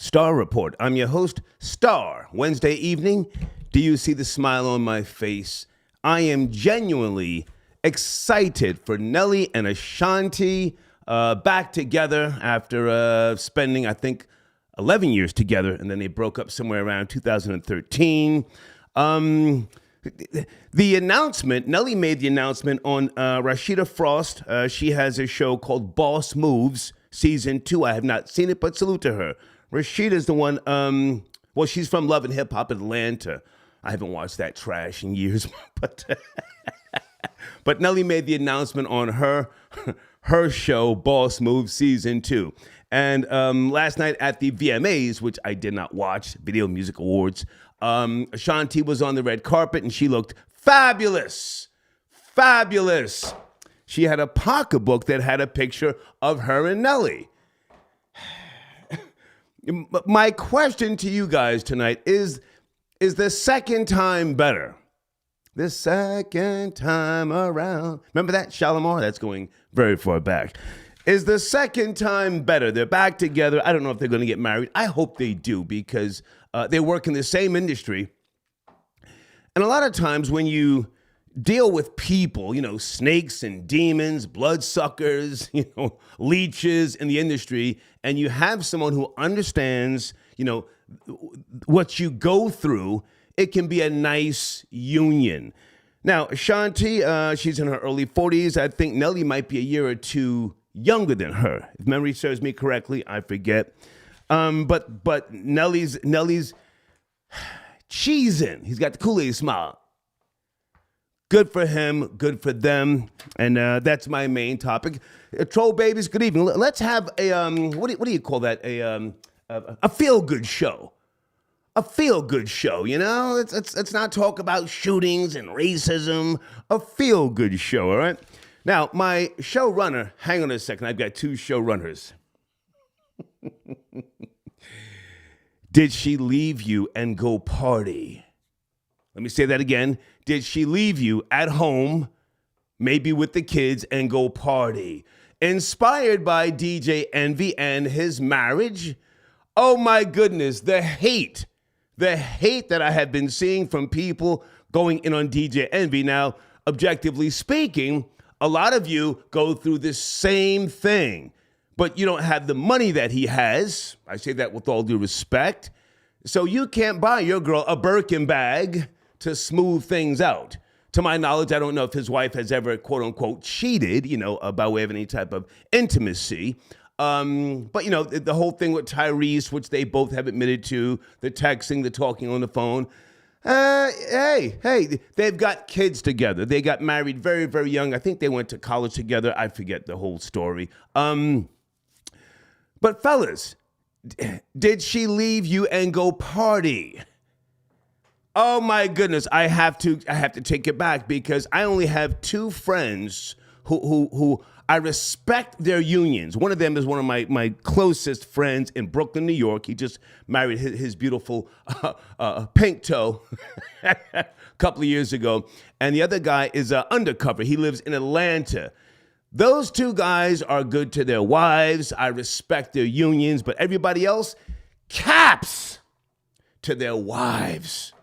Star Report. I'm your host, Star. Wednesday evening, do you see the smile on my face? I am genuinely excited for Nelly and Ashanti back together after spending, I think, 11 years together, and then they broke up somewhere around 2013. The announcement, Nelly made the announcement on Rasheeda Frost. She has a show called Boss Moves, Season 2. I have not seen it, but salute to her. Rasheeda's the one, well, she's from Love and Hip Hop Atlanta. I haven't watched that trash in years, but Nelly made the announcement on her show, Boss Moves Season 2. And last night at the VMAs, which I did not watch, Video Music Awards, Ashanti was on the red carpet and she looked fabulous. Fabulous. She had a pocketbook that had a picture of her and Nelly. My question to you guys tonight is the second time better? The second time around. Remember that, Shalimar? That's going very far back. Is the second time better? They're back together. I don't know if they're going to get married. I hope they do because they work in the same industry. And a lot of times when you deal with people, snakes and demons, bloodsuckers, leeches in the industry, and you have someone who understands, what you go through, it can be a nice union. Now, Ashanti, she's in her early 40s. I think Nelly might be a year or two younger than her. If memory serves me correctly, I forget. But Nelly's cheesing. He's got the Kool-Aid smile. Good for him, good for them, and that's my main topic. Troll babies, good evening. Let's have a what do you call that? A feel-good show. A feel-good show, Let's not talk about shootings and racism. A feel-good show, all right? Now, my showrunner, hang on a second. I've got two showrunners. Did she leave you and go party? Let me say that again. Did she leave you at home, maybe with the kids, and go party? Inspired by DJ Envy and his marriage. Oh my goodness, the hate that I have been seeing from people going in on DJ Envy. Now, objectively speaking, a lot of you go through the same thing, but you don't have the money that he has. I say that with all due respect. So you can't buy your girl a Birkin bag to smooth things out. To my knowledge, I don't know if his wife has ever, quote unquote, cheated, by way of any type of intimacy. But, the whole thing with Tyrese, which they both have admitted to, the texting, the talking on the phone. Hey, they've got kids together. They got married very, very young. I think they went to college together. I forget the whole story. But fellas, did she leave you and go party? Oh my goodness, I have to take it back because I only have two friends who I respect their unions. One of them is one of my closest friends in Brooklyn, New York. He just married his beautiful pink toe a couple of years ago. And the other guy is undercover. He lives in Atlanta. Those two guys are good to their wives. I respect their unions, but everybody else, caps to their wives.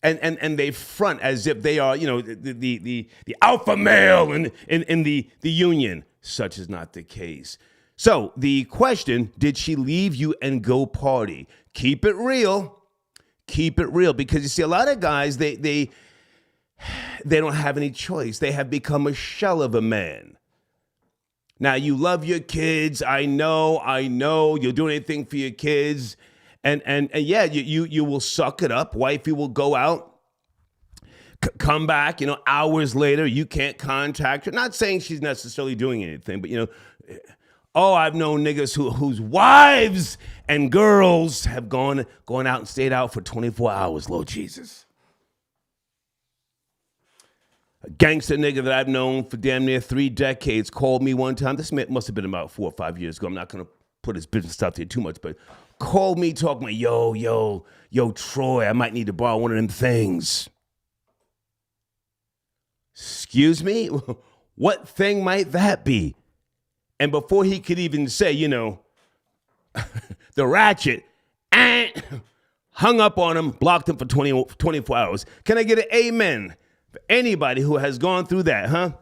And they front as if they are, the alpha male in the union. Such is not the case. So the question, did she leave you and go party? Keep it real. Keep it real. Because you see, a lot of guys, they don't have any choice. They have become a shell of a man. Now, you love your kids. I know. You'll do anything for your kids. And yeah, you will suck it up. Wifey will go out, come back, hours later, you can't contact her. Not saying she's necessarily doing anything, but, I've known niggas whose wives and girls have gone out and stayed out for 24 hours, Lord Jesus. A gangster nigga that I've known for damn near 3 decades called me one time. This must have been about 4 or 5 years ago. I'm not going to put his business out there too much, but called me talking about, yo, Troy, I might need to borrow one of them things. Excuse me? What thing might that be? And before he could even say, the ratchet, hung up on him, blocked him for 24 hours. Can I get an amen for anybody who has gone through that, huh?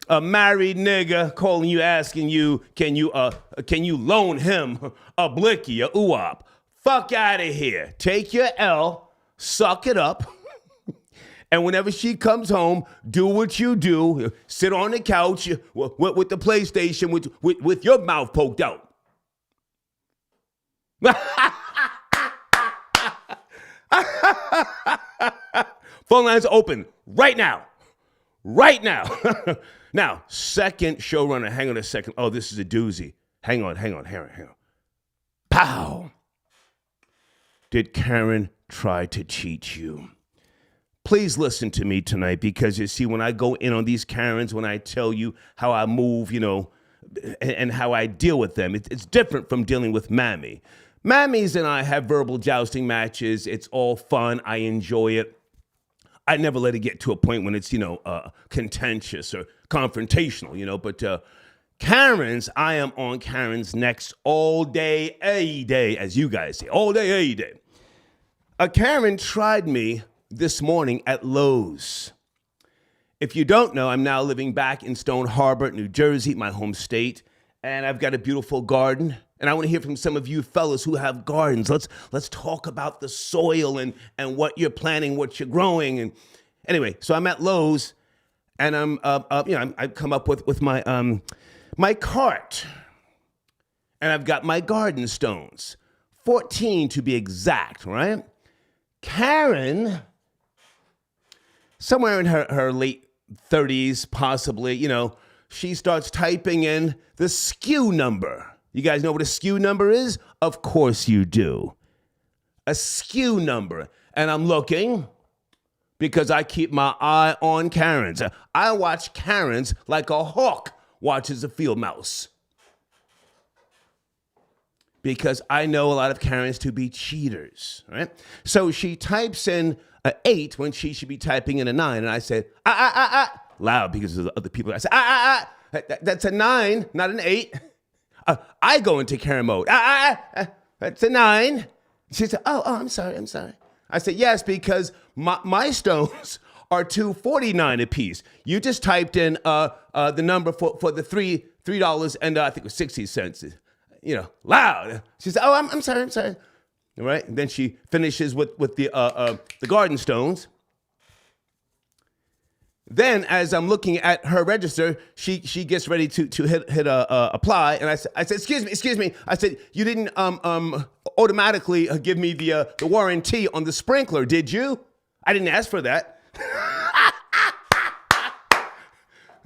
A married nigga calling you, asking you, can you loan him a blicky, a ooh-wop? Fuck out of here. Take your L, suck it up, and whenever she comes home, do what you do. Sit on the couch with the PlayStation with your mouth poked out. Phone lines open right now. Right now. Now, second showrunner. Hang on a second. Oh, this is a doozy. Hang on. Pow. Did Karen try to cheat you? Please listen to me tonight, because you see, when I go in on these Karens, when I tell you how I move, and how I deal with them, it's different from dealing with Mammy. Mammies and I have verbal jousting matches. It's all fun. I enjoy it. I never let it get to a point when it's, contentious or confrontational, but Karens, I am on Karens' necks all day, every day, as you guys say, all day, every day. A Karen tried me this morning at Lowe's. If you don't know, I'm now living back in Stone Harbor, New Jersey, my home state, and I've got a beautiful garden. And I want to hear from some of you fellas who have gardens. Let's talk about the soil and what you're planting, what you're growing. And anyway, so I'm at Lowe's, and I've come up with my my cart, and I've got my garden stones, 14 to be exact, right? Karen, somewhere in her late 30s, possibly, she starts typing in the SKU number. You guys know what a SKU number is? Of course you do. A SKU number. And I'm looking because I keep my eye on Karens. I watch Karens like a hawk watches a field mouse. Because I know a lot of Karens to be cheaters, right? So she types in an 8 when she should be typing in a 9. And I said, loud because of the other people. I said, that's a 9, not an 8. I go into Karen mode. That's a 9. She said, oh, I'm sorry. I said, yes, because my stones are $2.49 a piece. You just typed in the number for the $3 and I think it was 60 cents. Loud. She said, oh, I'm sorry. All right. And then she finishes with the garden stones. Then, as I'm looking at her register, she gets ready to hit apply, and I said, excuse me. I said, you didn't automatically give me the warranty on the sprinkler, did you? I didn't ask for that.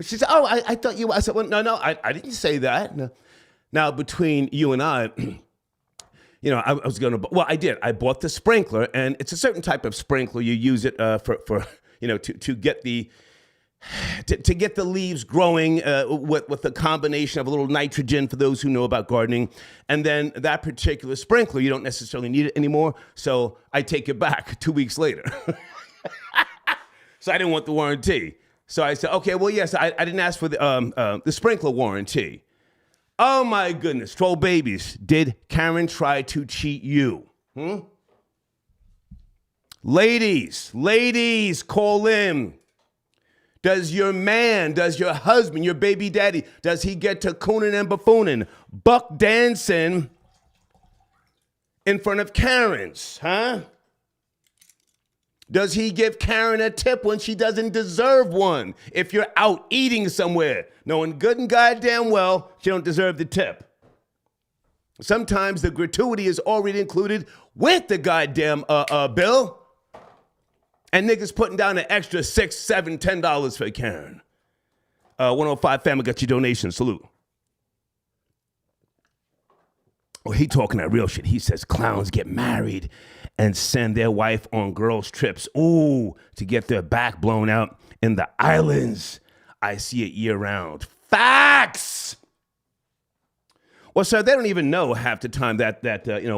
She said, oh, I thought you. I said, well, no, I didn't say that. No. Now, between you and I was going to. Well, I did. I bought the sprinkler, and it's a certain type of sprinkler. You use it for to get the. To get the leaves growing with a combination of a little nitrogen, for those who know about gardening, and then that particular sprinkler, you don't necessarily need it anymore, so I take it back 2 weeks later. So I didn't want the warranty. So I said, okay, well, yes, I didn't ask for the sprinkler warranty. Oh, my goodness. Troll babies, did Karen try to cheat you? Ladies, call in. Does your man, does your husband, your baby daddy, does he get to cooning and buffooning, buck dancing in front of Karens, huh? Does he give Karen a tip when she doesn't deserve one? If you're out eating somewhere, knowing good and goddamn well she don't deserve the tip. Sometimes the gratuity is already included with the goddamn bill. And niggas putting down an extra $6, $7, $10 for Karen. 105 family got your donation. Salute. Oh, he talking that real shit. He says clowns get married and send their wife on girls' trips. Ooh, to get their back blown out in the islands. I see it year round. Facts. Well, sir, they don't even know half the time that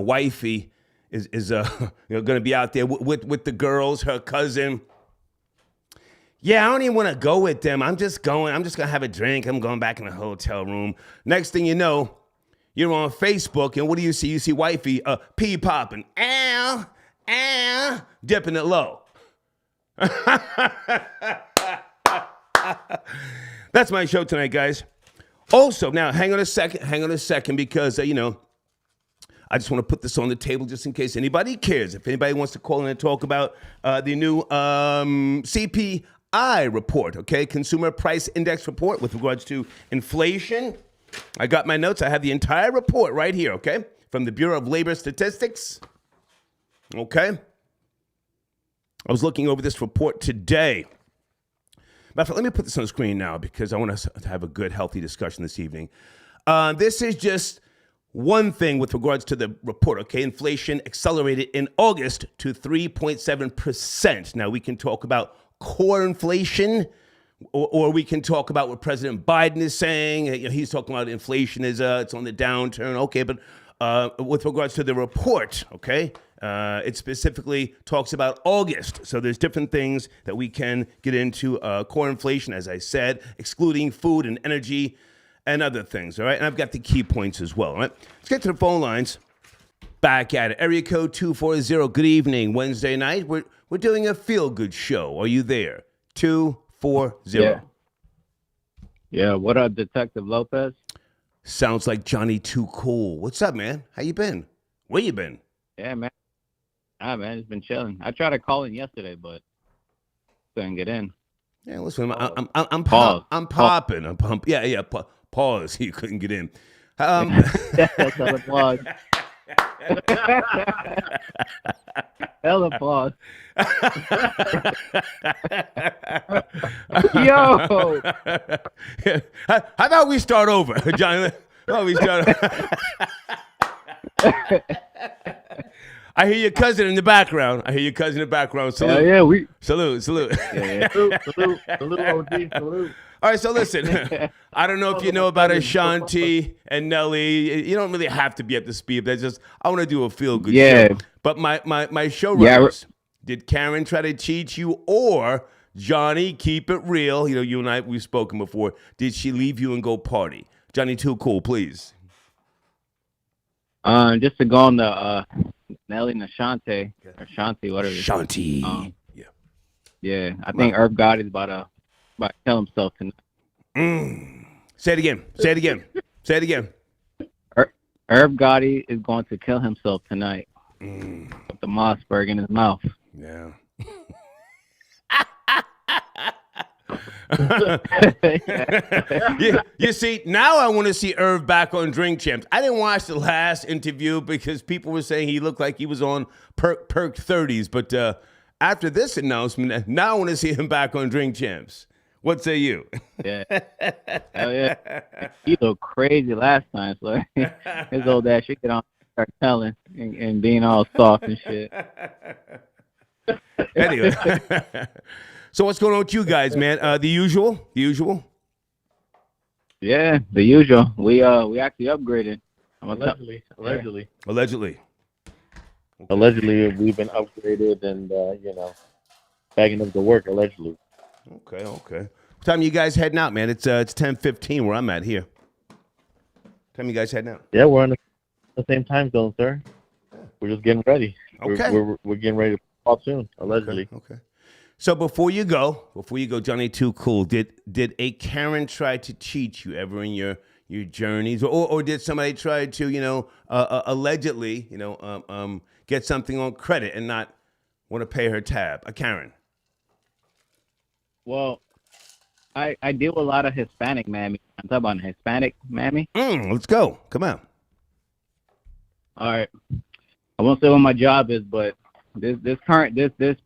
wifey is going to be out there with the girls, her cousin. Yeah, I don't even want to go with them. I'm just going to have a drink. I'm going back in the hotel room. Next thing you know, You're on Facebook, and what do you see? You see wifey pee popping, ow, ow, dipping it low. That's my show tonight, guys. Also, now hang on a second, because I just want to put this on the table just in case anybody cares. If anybody wants to call in and talk about the new CPI report, okay, Consumer Price Index report with regards to inflation. I got my notes. I have the entire report right here, okay, from the Bureau of Labor Statistics. Okay. I was looking over this report today. Matter of fact, let me put this on the screen now because I want us to have a good, healthy discussion this evening. This is just one thing with regards to the report, okay? Inflation accelerated in August to 3.7%. Now, we can talk about core inflation, or we can talk about what President Biden is saying. He's talking about inflation is it's on the downturn. Okay, but with regards to the report, okay, it specifically talks about August. So there's different things that we can get into. Core inflation, as I said, excluding food and energy and other things, all right? And I've got the key points as well, all right? Let's get to the phone lines. Back at it. Area code 240. Good evening. Wednesday night. We're doing a feel-good show. Are you there? 240. Yeah, what up, Detective Lopez? Sounds like Johnny Too Cool. What's up, man? How you been? Where you been? Yeah, man. Man, it's been chilling. I tried to call in yesterday, but couldn't get in. Yeah, listen, I'm Pause. popping. I'm pumped. Yeah. Pause. You couldn't get in. That's hella pause. Hella pause. Yo. How about we start over, Johnny? Oh, we start. I hear your cousin in the background. Salute. Yeah, Salute. Yeah. Salute, OG, salute. All right, so listen, I don't know if you know about Ashanti and Nelly. You don't really have to be up to speed. That's just, I want to do a feel-good show. But my showrunners, did Karen try to cheat you, or Johnny, keep it real? You and I, we've spoken before. Did she leave you and go party? Johnny Too Cool, please. Just to go on the Nelly and Ashanti, whatever. Ashanti. Yeah, I think Irv Gotti's about to kill himself tonight. Say it again. Irv Gotti is going to kill himself tonight with the Mossberg in his mouth. Yeah. You see, now I want to see Irv back on Drink Champs. I didn't watch the last interview because people were saying he looked like he was on perk 30s. But after this announcement, now I want to see him back on Drink Champs. What say you? Yeah. Hell yeah. He looked crazy last time. So his old ass should get on and start telling and being all soft and shit. Anyway. So what's going on with you guys, man? The usual? Yeah, the usual. We actually upgraded. Allegedly. Okay. We've been upgraded and, bagging up the work, allegedly. Okay. What time you guys heading out, man? It's 10:15 where I'm at here. What time you guys heading out? Yeah, we're on the same time zone, sir. We're just getting ready. Okay. We're getting ready to pop soon, allegedly. Okay. So before you go, Johnny Too Cool, did a Karen try to cheat you ever in your journeys, or did somebody try to allegedly get something on credit and not want to pay her tab? A Karen. Well, I deal with a lot of Hispanic mammy. I'm talking about Hispanic mammy. Let's go. Come on. All right. I won't say what my job is, but this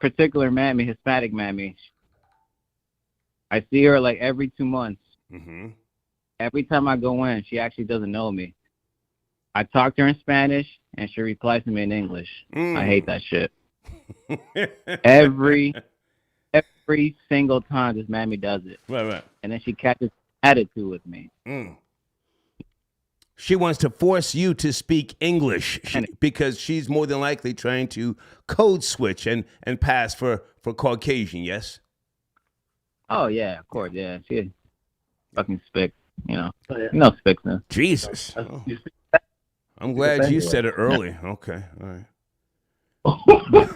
particular mammy, Hispanic mammy, I see her like every 2 months. Mm-hmm. Every time I go in, she actually doesn't know me. I talk to her in Spanish, and she replies to me in English. I hate that shit. Every single time this mammy does it. Right. And then she catches attitude with me. She wants to force you to speak English because she's more than likely trying to code switch and pass for Caucasian, yes? Oh, yeah, of course, yeah. She fucking spick, Oh, yeah. You know spick, man. Jesus. You I'm glad you said it early. Okay, all right.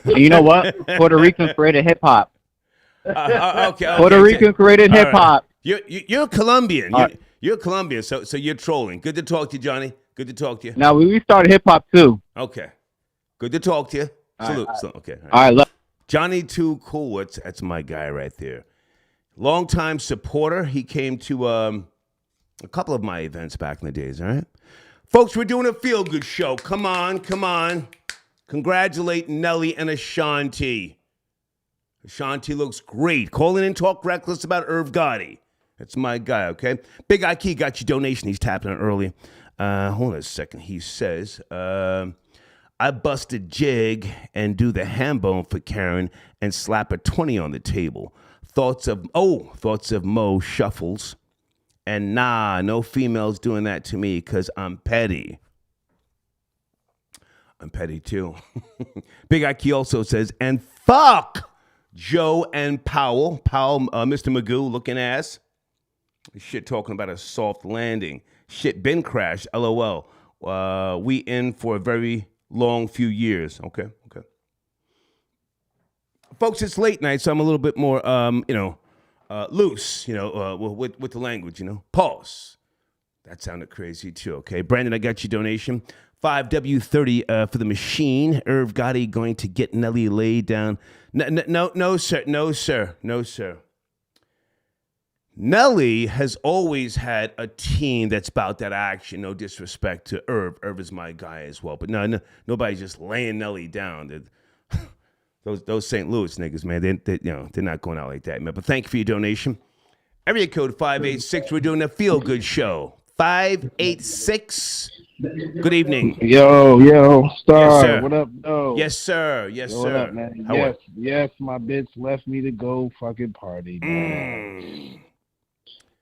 And you know what? Puerto Ricans created hip hop. Okay. Puerto Ricans created hip hop. You're Colombian. Right. You're Colombian. So you're trolling. Good to talk to you, Johnny. Good to talk to you. Now we started hip hop too. Okay. Good to talk to you. Salute. All right. Okay. All right. Johnny Too Cool. That's my guy right there. Longtime supporter. He came to a couple of my events back in the days. All right, folks. We're doing a feel good show. Come on. Congratulate Nelly and Ashanti. Ashanti looks great. Call in and talk reckless about Irv Gotti. That's my guy, okay? Big Ike got your donation. He's tapping it early. Hold on a second. He says, I bust a jig and do the ham bone for Karen and slap a 20 on the table. Thoughts of Mo Shuffles. And nah, no females doing that to me because I'm petty. I'm petty too. Big Ike also says, and fuck Joe and Powell. Mr. Magoo looking ass. Shit talking about a soft landing. Shit been crashed. LOL. We in for a very long few years. Okay. Folks, it's late night, so I'm a little bit more, loose, with the language, Pause. That sounded crazy too, okay? Brandon, I got your donation. 5W30 for the machine. Irv Gotti going to get Nelly laid down. No, sir. Nelly has always had a team that's about that action. No disrespect to Irv. Irv is my guy as well. But no nobody's just laying Nelly down. Those St. Louis niggas, man, they're not going out like that, man. But thank you for your donation. Area code 586. We're doing a feel good show. 586. Good evening. Yo, Star. Yes, sir. What up, though? Yes, sir. What up, man? Yes, my bitch left me to go fucking party, man.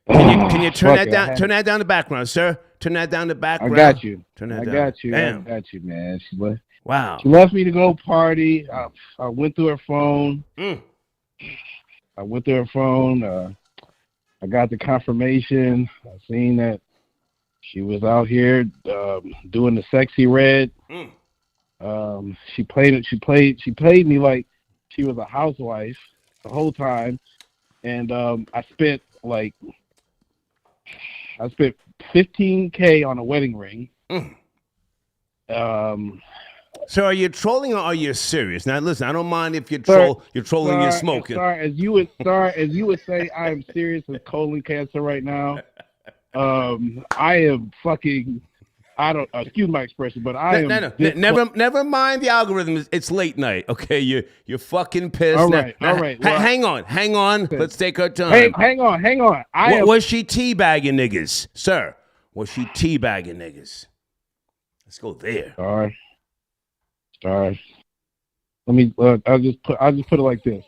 Can you turn that down? Turn that down the background, sir. Turn that down the background. I got you. Turn that down. Damn. I got you, man. Wow. She left me to go party. I went through her phone. I got the confirmation. I seen that she was out here doing the sexy red. She played me like she was a housewife the whole time, and I spent $15K on a wedding ring. So are you trolling or are you serious? Now listen, I don't mind if you're trolling, you're smoking. As you would say, I am serious with colon cancer right now. I am fucking. I don't excuse my expression, but I am. Never mind the algorithm. It's late night. Okay, you're fucking pissed. All right. Well, hang on. Let's take our time. Hang on. Was she teabagging niggas, sir? Was she teabagging niggas? Let's go there. All right. Let me. I'll just put it like this: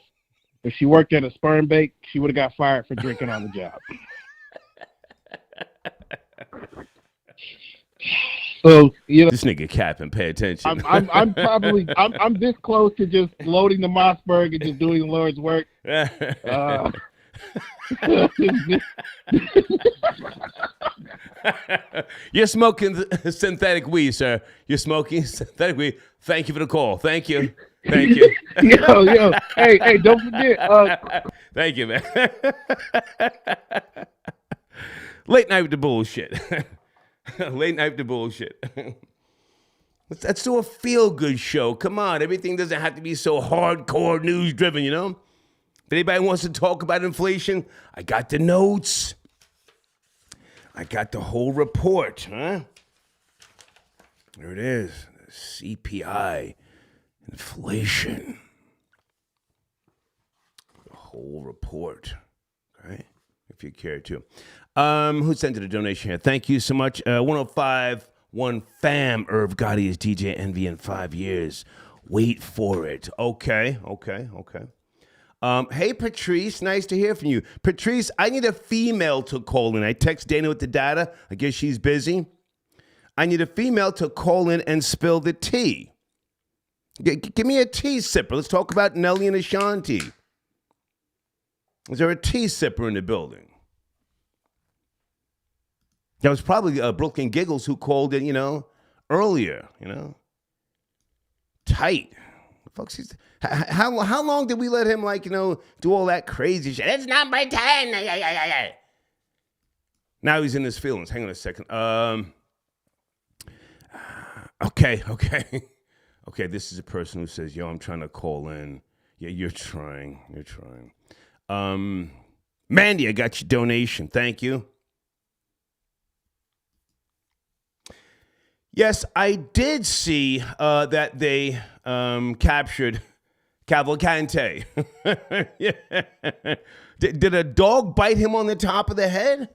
if she worked at a sperm bank, she would have got fired for drinking on the job. So this nigga capping. Pay attention. I'm this close to just loading the Mossberg and just doing the Lord's work. You're smoking synthetic weed, sir. You're smoking synthetic weed. Thank you for the call. Thank you. Yo. Hey, don't forget. Thank you, man. Late night with the bullshit. Let's do a feel-good show. Come on. Everything doesn't have to be so hardcore news-driven, If anybody wants to talk about inflation, I got the notes. I got the whole report, huh? There it is. CPI, inflation. The whole report, okay? If you care to. Who sent it a donation here? Thank you so much. 105.1 fam. Irv Gotti is DJ Envy in 5 years. Wait for it. Okay. Hey, Patrice, nice to hear from you. Patrice, I need a female to call in. I text Dana with the data. I guess she's busy. I need a female to call in and spill the tea. Give me a tea sipper. Let's talk about Nelly and Ashanti. Is there a tea sipper in the building? That was probably Brooklyn Giggles who called in, earlier, Tight. Folks, how long did we let him, do all that crazy shit? It's number 10. Now he's in his feelings. Hang on a second. Okay. Okay, this is a person who says, yo, I'm trying to call in. Yeah, you're trying. Mandy, I got your donation. Thank you. Yes, I did see that they captured Cavalcante. Yeah. Did a dog bite him on the top of the head?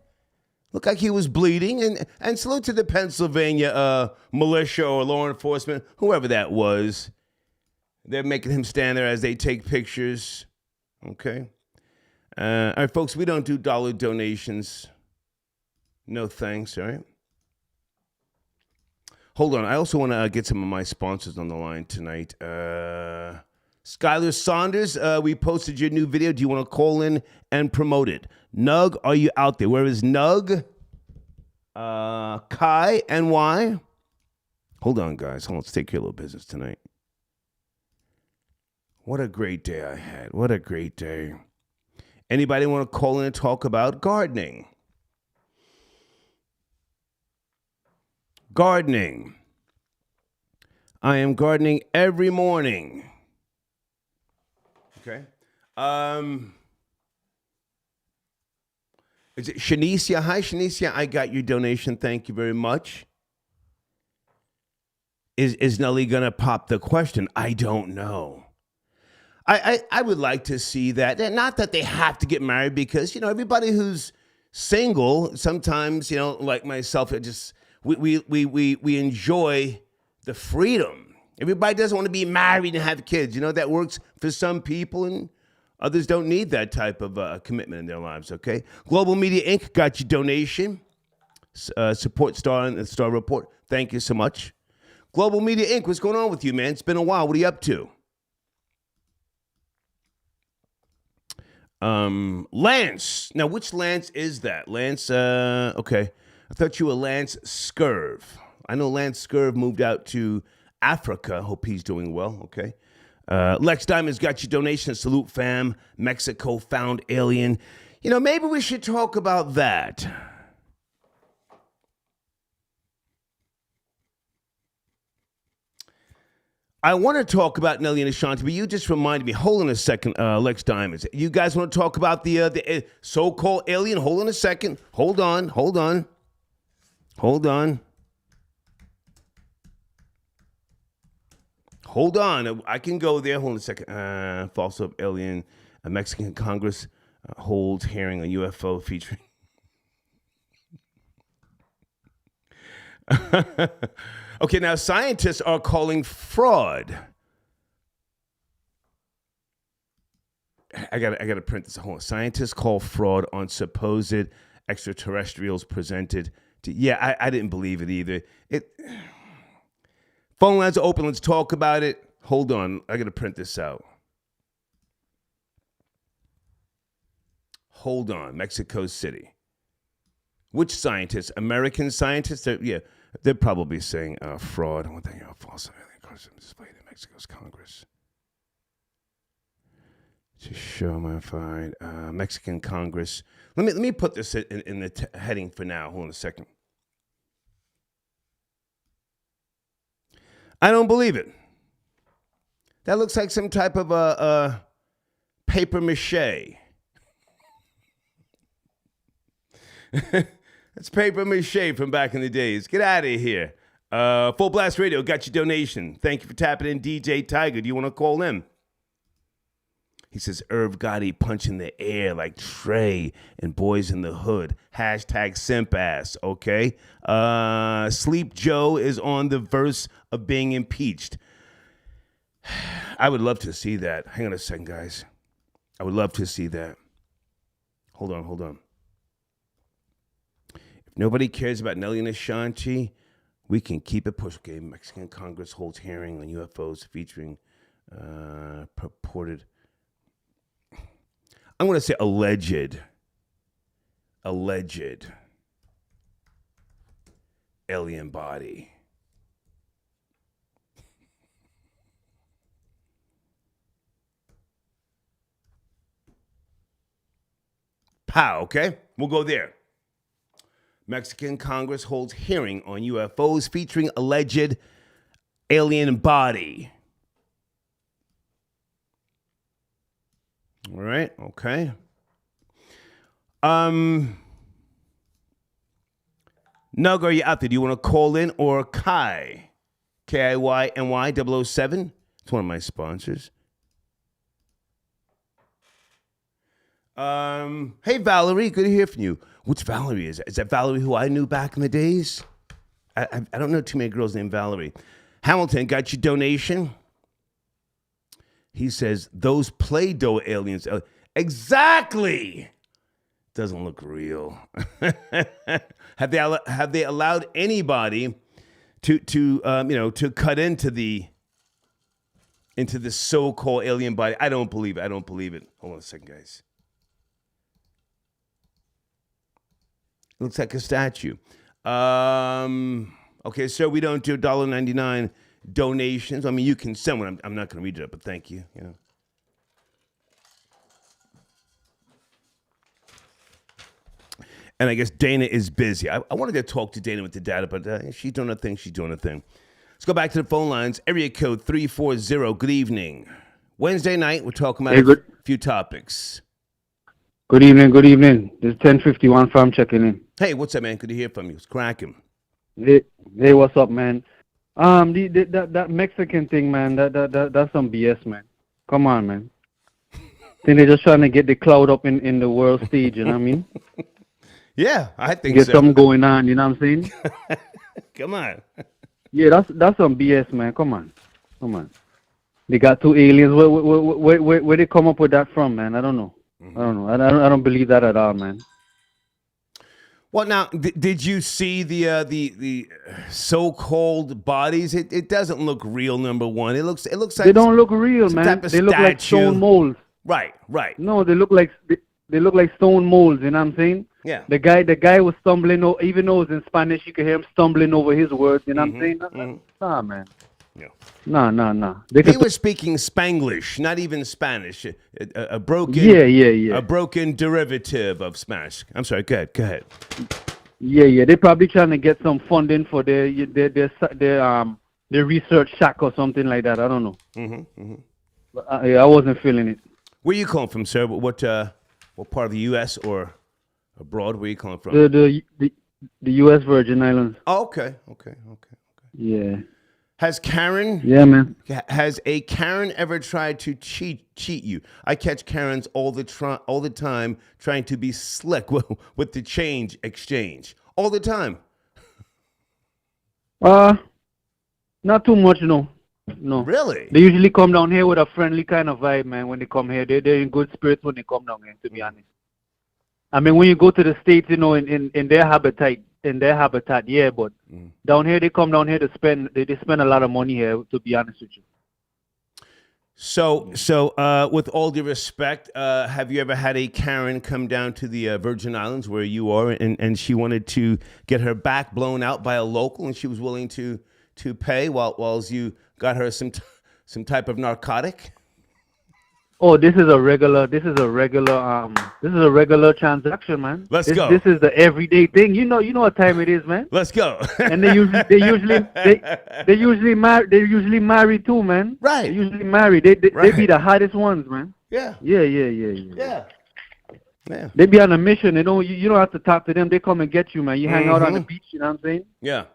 Looked like he was bleeding. And salute to the Pennsylvania militia or law enforcement, whoever that was. They're making him stand there as they take pictures. Okay. All right, folks, we don't do dollar donations. No thanks, all right? Hold on. I also want to get some of my sponsors on the line tonight. Skylar Saunders, we posted your new video. Do you want to call in and promote it? Nug, are you out there? Where is Nug? Kai, NY. Hold on, guys. Hold on. Let's take care of a little business tonight. What a great day I had. What a great day. Anybody want to call in and talk about gardening? Gardening. I am gardening every morning. Okay. Is it Shanicia? Hi, Shanicia. I got your donation. Thank you very much. Is Nelly gonna pop the question? I don't know. I would like to see that. Not that they have to get married, because everybody who's single sometimes like myself, it just. We enjoy the freedom. Everybody doesn't want to be married and have kids. That works for some people, and others don't need that type of commitment in their lives, okay? Global Media Inc. got your donation. Support Star and the Star Report. Thank you so much. Global Media Inc., what's going on with you, man? It's been a while. What are you up to? Lance. Now, which Lance is that? Lance, okay. I thought you were Lance Scurv. I know Lance Scurv moved out to Africa. Hope he's doing well, okay? Lex Diamond's got your donation. Salute, fam. Mexico found alien. Maybe we should talk about that. I want to talk about Nelly and Ashanti, but you just reminded me. Hold on a second, Lex Diamonds. You guys want to talk about the so-called alien? Hold on a second. Hold on. Hold on. I can go there. Hold on a second. False up alien. A Mexican Congress holds hearing on UFO featuring. Okay, now scientists are calling fraud. I gotta print this. Hold on. Scientists call fraud on supposed extraterrestrials presented. Yeah, I didn't believe it either. Phone lines are open. Let's talk about it. Hold on. I got to print this out. Hold on. Mexico City. Which scientists? American scientists? They're probably saying fraud. One thing, false displayed in Mexico's Congress. To show my find Mexican Congress. Let me put this in the heading for now. Hold on a second. I don't believe it. That looks like some type of paper mache. It's paper mache from back in the days. Get out of here. Full Blast Radio got your donation. Thank you for tapping in, DJ Tiger. Do you want to call in? He says, Irv Gotti punch in the air like Trey and Boys in the Hood. Hashtag simp ass, okay? Sleep Joe is on the verse of being impeached. I would love to see that. Hang on a second, guys. I would love to see that. Hold on. If nobody cares about Nelly and Ashanti, we can keep it pushed. Okay, Mexican Congress holds hearing on UFOs featuring purported... I'm going to say alleged alien body. Pow, okay? We'll go there. Mexican Congress holds hearing on UFOs featuring alleged alien body. All right, okay. Nug, are you out there? Do you want to call in? Or Kai? K-I-Y-N-Y 007? It's one of my sponsors. Hey, Valerie, good to hear from you. Which Valerie is that? Is that Valerie who I knew back in the days? I don't know too many girls named Valerie. Hamilton, got your donation? He says, those Play-Doh aliens. Exactly! Doesn't look real. Have they allowed anybody to cut into the so-called alien body? I don't believe it. Hold on a second, guys. It looks like a statue. Okay, so we don't do $1.99 donations. I mean, you can send one. I'm not going to read it up, but thank you. You know. And I guess Dana is busy. I wanted to talk to Dana with the data, but she's doing her thing. Let's go back to the phone lines. Area code 340. Good evening. Wednesday night, we're talking about a few topics. Good evening. This is 1051 farm checking in. Hey, what's up, man? Good to hear from you. It's cracking. Hey, what's up, man? That Mexican thing, man, that's some BS, man. Come on, man. I think they're just trying to get the cloud up in the world stage, you know what I mean? Yeah, I think get something going on, you know what I'm saying? Come on. Yeah, that's some BS, man. Come on. They got two aliens. Where they come up with that from, man? I don't know. Mm-hmm. I don't believe that at all, man. Well, now, did you see the so-called bodies? It doesn't look real. Number one, it looks like they don't look real, man. They look like stone molds. Right. No, they look like stone molds. You know what I'm saying? Yeah. The guy was stumbling. Even though it's in Spanish, you can hear him stumbling over his words. You know what I'm saying? Nah, man. Yeah. Nah. He was speaking Spanglish, not even Spanish. A broken. Yeah. A broken derivative of Spanish. I'm sorry. Go ahead. Yeah. They're probably trying to get some funding for their research shack or something like that. I don't know. But, I wasn't feeling it. Where you calling from, sir? What part of the U.S. or abroad? Where you calling from? The U.S. Virgin Islands. Oh, okay. Yeah. Has Karen? Yeah, man. Has a Karen ever tried to cheat you? I catch Karens all the time trying to be slick with the change exchange all the time. Not too much, no. Really? They usually come down here with a friendly kind of vibe, man. When they come here, they're in good spirits when they come down here. To be honest, I mean, when you go to the States, you know, in their habitat, yeah, but down here they come down here to spend. They spend a lot of money here. To be honest with you. So, with all due respect, have you ever had a Karen come down to the Virgin Islands where you are, and she wanted to get her back blown out by a local, and she was willing to pay while you got her some type of narcotic? Oh, this is a regular transaction, man. Let's go. This is the everyday thing. You know what time it is, man. Let's go. And they usually married too, man. Right. They usually married. They be the hottest ones, man. Yeah. Yeah. They be on a mission. You don't have to talk to them. They come and get you, man. You hang out on the beach. You know what I'm saying? Yeah.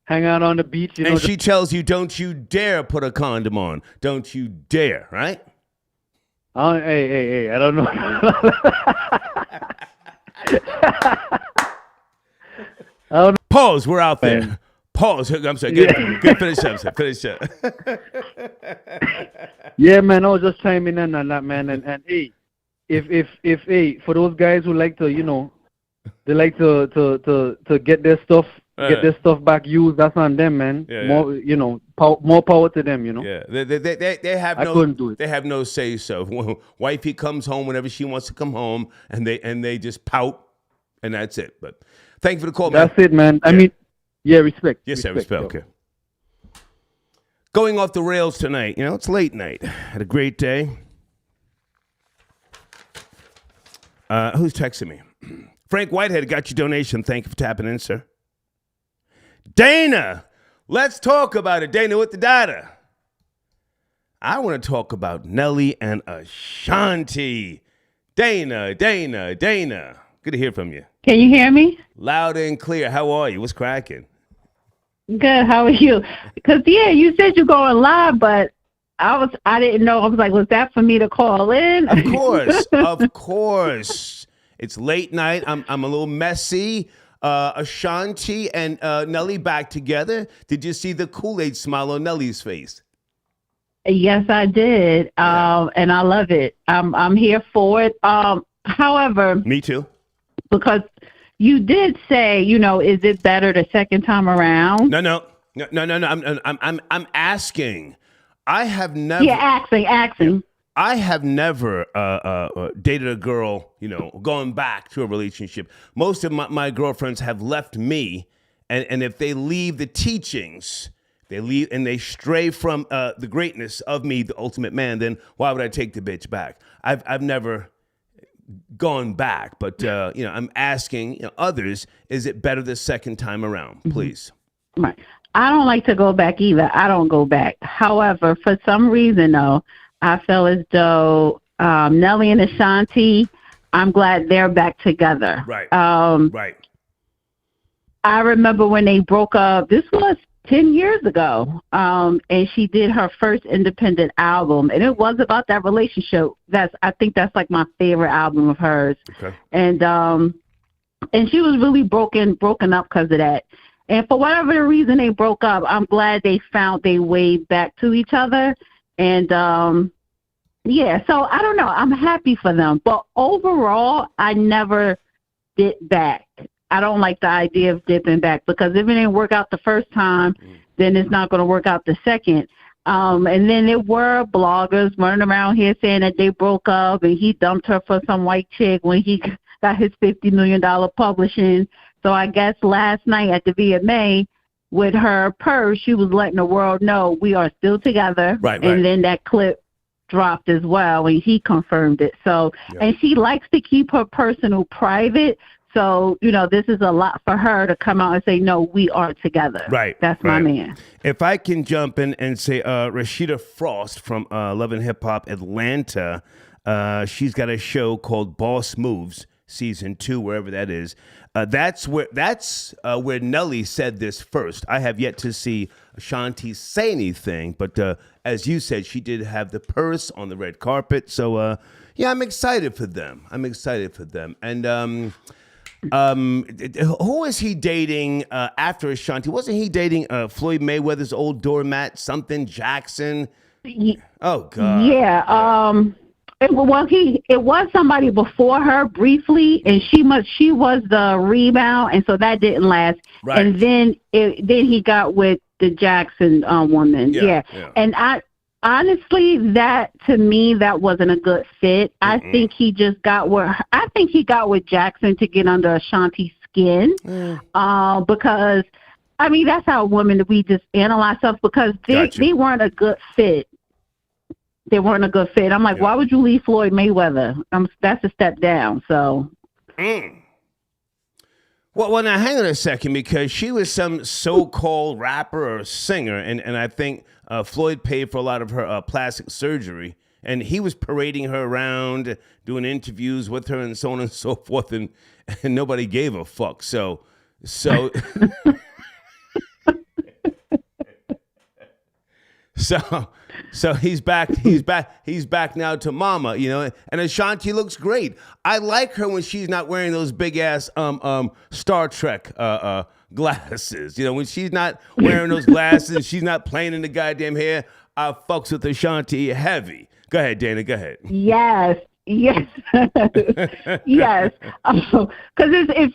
Hang out on the beach. You know. And she tells you, "Don't you dare put a condom on. Don't you dare." Right? Hey, I don't know. Pause. We're out there. Man. Pause. I'm sorry. Good. Finish up. Yeah, man. I was just chiming in on that, man. And hey, if for those guys who like to, they like to get their stuff. Get their stuff back used. That's on them, man. More power to them. Yeah, they have I couldn't do it. They have no say so. Wifey comes home whenever she wants to come home, and they just pout, and that's it. But thank you for the call, man. That's it, man. I mean, respect. Yes, sir. Respect. Okay. Going off the rails tonight. It's late night. Had a great day. Who's texting me? Frank Whitehead got your donation. Thank you for tapping in, sir. Dana, let's talk about it. Dana with the data. I want to talk about Nelly and Ashanti. Dana. Good to hear from you. Can you hear me? Loud and clear. How are you? What's cracking? Good. How are you? Because you said you're going live, but I didn't know. I was like, was that for me to call in? Of course. It's late night. I'm a little messy. Ashanti and Nelly back together. Did you see the Kool-Aid smile on Nelly's face? Yes, I did. And I love it. I'm here for it. However, me too. Because you did say, is it better the second time around? No. I'm asking. I have never. Yeah, asking. I have never dated a girl, going back to a relationship. Most of my girlfriends have left me, and if they leave the teachings, they leave and they stray from the greatness of me, the ultimate man, then why would I take the bitch back? I've never gone back, but I'm asking others, is it better the second time around, please? Right. I don't like to go back either. I don't go back. However, for some reason though, I feel as though Nelly and Ashanti, I'm glad they're back together. Right. Right. I remember when they broke up, this was 10 years ago, and she did her first independent album, and it was about that relationship. I think that's like my favorite album of hers. Okay. And she was really broken up because of that. And for whatever reason they broke up, I'm glad they found their way back to each other. And so I don't know. I'm happy for them. But overall, I never did back. I don't like the idea of dipping back because if it didn't work out the first time, then it's not going to work out the second. And then there were bloggers running around here saying that they broke up and he dumped her for some white chick when he got his $50 million publishing. So I guess last night at the VMA with her purse, she was letting the world know we are still together. Right. And then that clip dropped as well and he confirmed it. So, and she likes to keep her personal private. So, this is a lot for her to come out and say, no, we are together. Right. That's my man. If I can jump in and say Rasheeda Frost from Love and Hip Hop Atlanta, she's got a show called Boss Moves, season 2, wherever that is. That's where Nelly said this first. I have yet to see Ashanti say anything, but as you said, she did have the purse on the red carpet. So, I'm excited for them. And who is he dating after Ashanti? Wasn't he dating Floyd Mayweather's old doormat, something Jackson? Oh God. Yeah. It was somebody before her briefly, and she was the rebound, and so that didn't last. Right. And then he got with the Jackson woman. Yeah. And honestly, that to me that wasn't a good fit. I think he just got with Jackson to get under Ashanti's skin, because that's how women we just analyze stuff because they weren't a good fit. They weren't a good fit. I'm like, why would you leave Floyd Mayweather? That's a step down. So. Well, now hang on a second, because she was some so-called rapper or singer, and I think Floyd paid for a lot of her plastic surgery, and he was parading her around, doing interviews with her, and so on and so forth, and nobody gave a fuck. So. So he's back now to mama, and Ashanti looks great. I like her when she's not wearing those big ass Star Trek glasses. When she's not wearing those glasses, she's not playing in the goddamn hair. I fucks with Ashanti heavy. Go ahead, Dana, go ahead. Yes. Yes. Yes. Because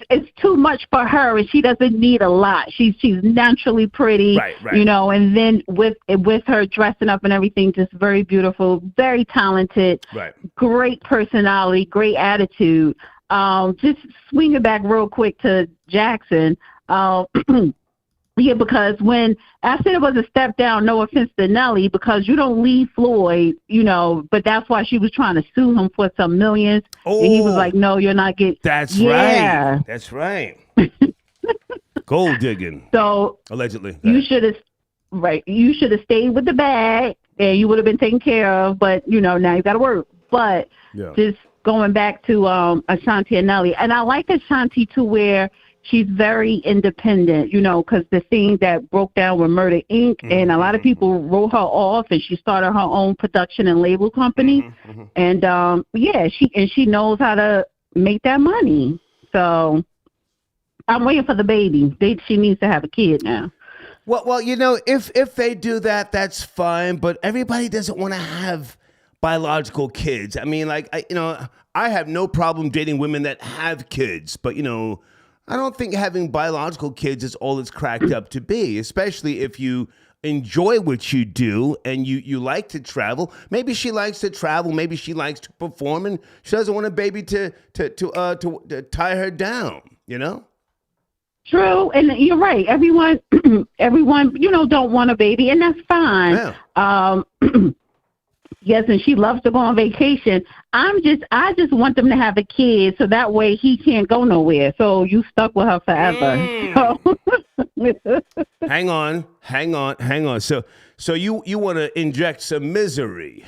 it's too much for her, and she doesn't need a lot. She's naturally pretty, right. And then with her dressing up and everything, just very beautiful, very talented, right. Great personality, great attitude. Just swing it back real quick to Jackson. Yeah, because when I said it was a step down, no offense to Nelly, because you don't leave Floyd, but that's why she was trying to sue him for some millions. Oh, and he was like, no, you're not getting. That's yeah. right. That's right. Gold digging. So allegedly. You should have, right. You should have stayed with the bag and you would have been taken care of. But, now you got to work. But just going back to Ashanti and Nelly. And I like Ashanti to where she's very independent, because the thing that broke down with Murder Inc. And a lot of people wrote her off, and she started her own production and label company. And she knows how to make that money. So I'm waiting for the baby. She needs to have a kid now. Well, if they do that, that's fine. But everybody doesn't want to have biological kids. I mean, I have no problem dating women that have kids, but I don't think having biological kids is all it's cracked up to be, especially if you enjoy what you do and you like to travel. Maybe she likes to travel. Maybe she likes to perform, and she doesn't want a baby to tie her down. True, and you're right. Everyone, don't want a baby, and that's fine. Yeah. Yes, and she loves to go on vacation. I just want them to have a kid so that way he can't go nowhere. So you stuck with her forever. Hang on. So you want to inject some misery.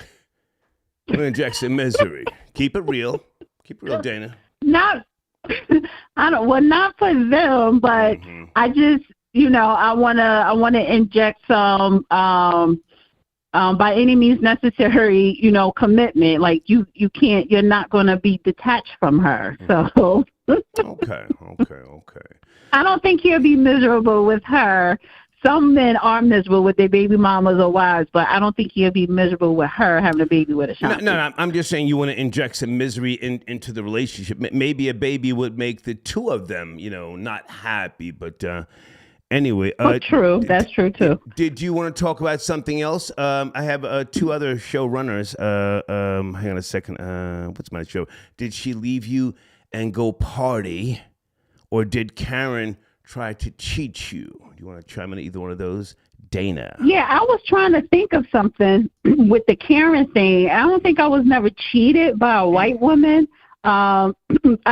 You want to inject some misery. Keep it real, Dana. Not for them, but I just, I wanna inject some by any means necessary, commitment. Like you're not going to be detached from her. So. Okay. I don't think you'll be miserable with her. Some men are miserable with their baby mamas or wives, but I don't think you'll be miserable with her having a baby with Ashanti. No, I'm just saying you want to inject some misery into the relationship. Maybe a baby would make the two of them, not happy, but... Anyway, true. That's true too. Did you want to talk about something else? I have two other showrunners. Hang on a second. What's my show? Did she leave you and go party, or did Karen try to cheat you? Do you want to chime in on either one of those, Dana? Yeah, I was trying to think of something with the Karen thing. I don't think I was never cheated by a white woman. I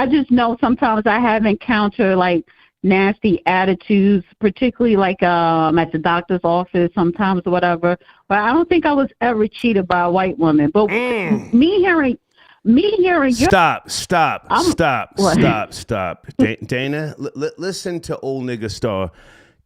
just know sometimes I have encountered nasty attitudes, particularly at the doctor's office sometimes or whatever. But I don't think I was ever cheated by a white woman. But me hearing Stop. Dana, listen to old nigga star.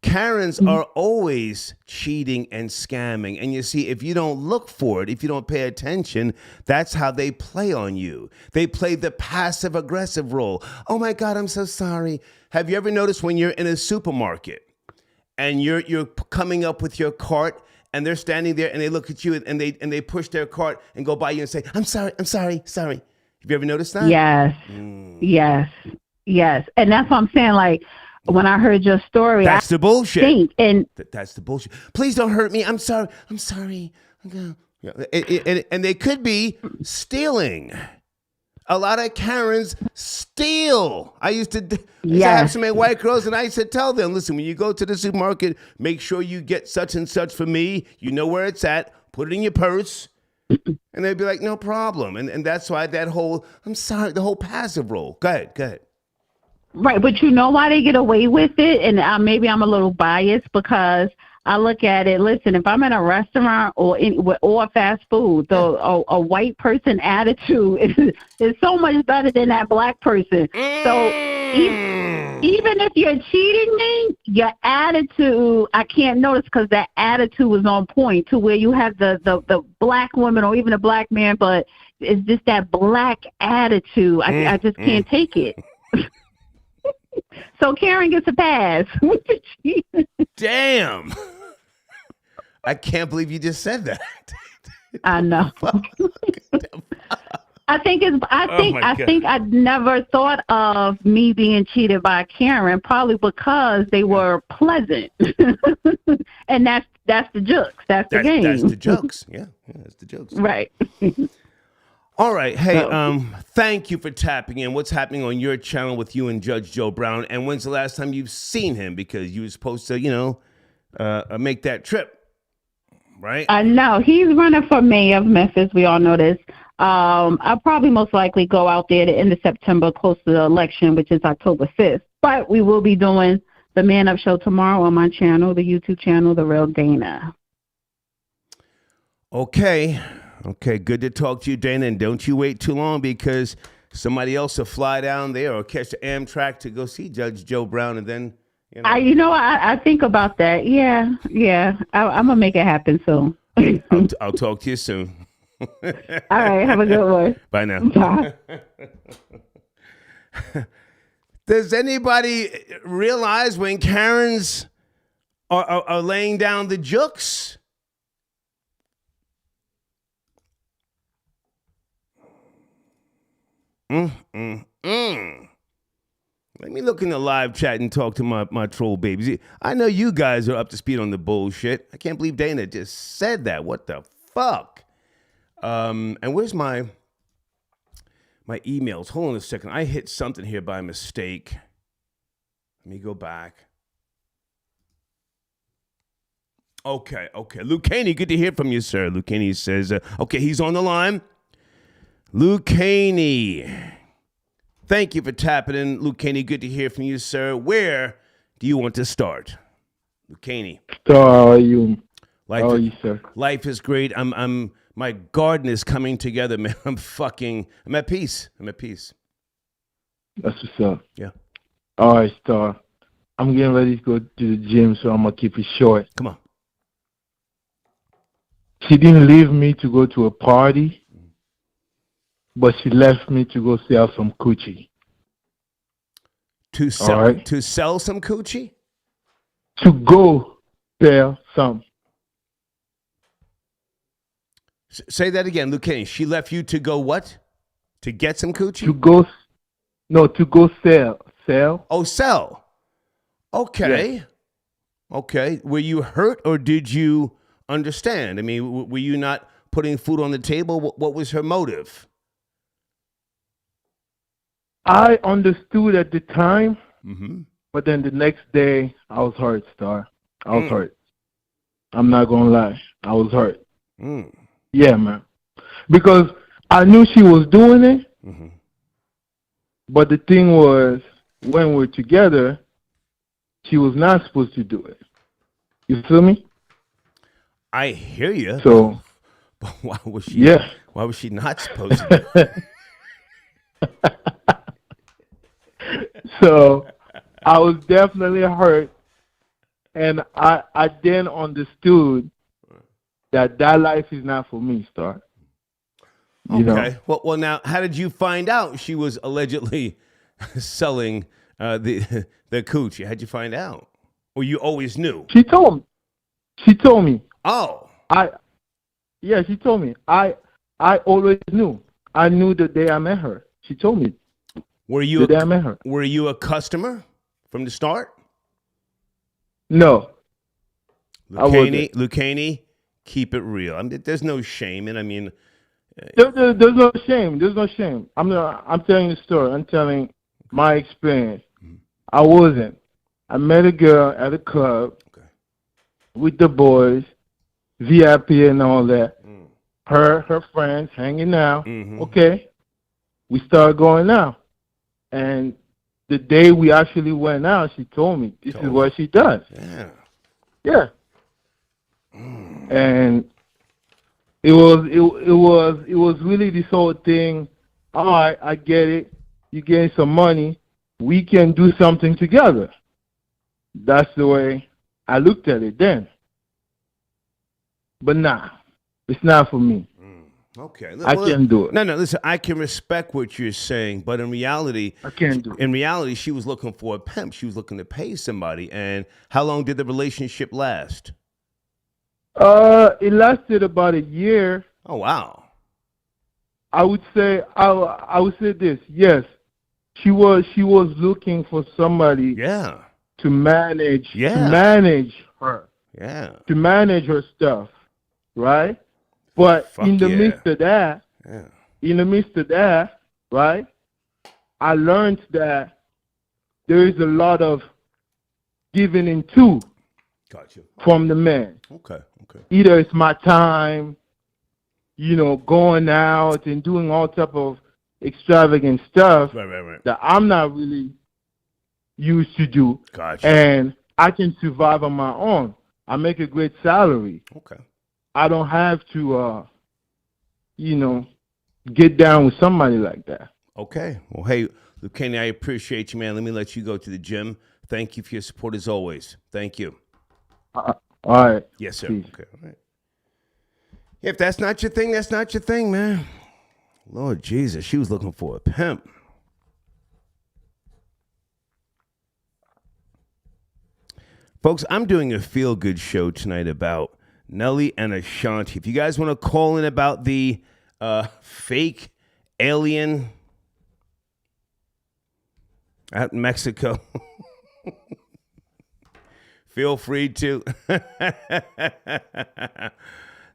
Karens are always cheating and scamming. And you see, if you don't look for it, if you don't pay attention, that's how they play on you. They play the passive aggressive role. Oh my God, I'm so sorry. Have you ever noticed when you're in a supermarket and you're coming up with your cart and they're standing there and they look at you and they push their cart and go by you and say, I'm sorry. Have you ever noticed that? Yes. Yes. And that's what I'm saying. When I heard your story, that's the bullshit. That's the bullshit. Please don't hurt me. I'm sorry. And they could be stealing. A lot of Karens steal. I used to have so many white girls, and I used to tell them, listen, when you go to the supermarket, make sure you get such and such for me. You know where it's at. Put it in your purse. And they'd be like, no problem. And that's why that whole, the whole passive role. Go ahead. Right, but you know why they get away with it? And maybe I'm a little biased because I look at it, listen, if I'm in a restaurant or fast food, a white person attitude is so much better than that black person. So even if you're cheating me, your attitude, I can't notice because that attitude is on point to where you have the black woman or even a black man, but it's just that black attitude. I just can't take it. So Karen gets a pass. Damn. I can't believe you just said that. I know. I think I never thought of me being cheated by Karen, probably because they were pleasant. And that's the jokes. That's the game. That's the jokes. Yeah, that's the jokes. Right. All right. Hey, So, thank you for tapping in. What's happening on your channel with you and Judge Joe Brown? And when's the last time you've seen him? Because you were supposed to, make that trip, right? No, he's running for mayor of Memphis. We all know this. I'll probably most likely go out there at the end of September, close to the election, which is October 5th. But we will be doing the Man Up Show tomorrow on my channel, the YouTube channel, The Real Dana. Okay. Good to talk to you, Dana. And don't you wait too long because somebody else will fly down there or catch the Amtrak to go see Judge Joe Brown. And then, I think about that. Yeah. I'm going to make it happen soon. I'll talk to you soon. All right. Have a good one. Bye now. Bye. Does anybody realize when Karens are laying down the jukes? Let me look in the live chat and talk to my troll babies. I know you guys are up to speed on the bullshit. I can't believe Dana just said that. What the fuck? And where's my emails? Hold on a second. I hit something here by mistake. Let me go back. Okay. Luke Caney, good to hear from you, sir. Luke Caney says, okay, he's on the line. Luke Caney. Thank you for tapping in. Luke Caney, good to hear from you, sir. Where do you want to start? Luke Caney. So how are you? How are you, sir? Life is great. I'm my garden is coming together, man. I'm at peace. That's what's up. Yeah. All right, Star. I'm getting ready to go to the gym, so I'm gonna keep it short. Come on. She didn't leave me to go to a party, but she left me to go sell some coochie. To sell, all right? To sell some coochie? To go sell some. Say that again, Luke Kenny. She left you to go what? To get some coochie? To go sell. Sell? Oh, sell. Okay. Yes. Okay. Were you hurt or did you understand? I mean, were you not putting food on the table? What was her motive? I understood at the time, Mm-hmm. but then the next day, I was hurt, Star. I was hurt. I'm not going to lie. I was hurt. Yeah, man. Because I knew she was doing it, but the thing was, when we're together, she was not supposed to do it. You feel me? I hear you. So, but why was she? Yeah. Why was she not supposed to do it? So, I was definitely hurt, and I then understood that life is not for me, Star. You know? Well, now, how did you find out she was allegedly selling the coochie? How'd you find out? Or you always knew? She told me. Oh. She told me. I always knew. I knew the day I met her. She told me. Were you the day I met her. Were you a customer from the start? No. Luke Haney, keep it real. There's no shame, and I mean, there's no shame. There's no shame. I'm telling the story. I'm telling my experience. I wasn't. I met a girl at a club with the boys, VIP and all that. Her friends hanging out. Okay. We started going out. And the day we actually went out, she told me this is what she does. Yeah. And it was really this whole thing. All right, I get it. You getting some money. We can do something together. That's the way I looked at it then. But nah, it's not for me. Okay. I can't do it. No, listen, I can respect what you're saying, but in reality, I can't do it. In reality, she was looking for a pimp. She was looking to pay somebody. And how long did the relationship last? It lasted about a year. Oh, wow. I would say this. Yes, she was looking for somebody. Yeah. To manage. Yeah. To manage her. Yeah. To manage her stuff, right? But in the midst of that, in the midst of that, right, I learned that there is a lot of giving in too Gotcha. from the man. Okay. Either it's my time, going out and doing all type of extravagant stuff Right. that I'm not really used to do. Gotcha. And I can survive on my own. I make a great salary. Okay. I don't have to, get down with somebody like that. Okay. Well, hey, Luke Kenny, I appreciate you, man. Let me let you go to the gym. Thank you for your support as always. Thank you. All right. Yes, sir. Peace. Okay. All right. If that's not your thing, that's not your thing, man. Lord Jesus, she was looking for a pimp. Folks, I'm doing a feel-good show tonight about Nelly and Ashanti. If you guys want to call in about the fake alien out in Mexico, feel free to.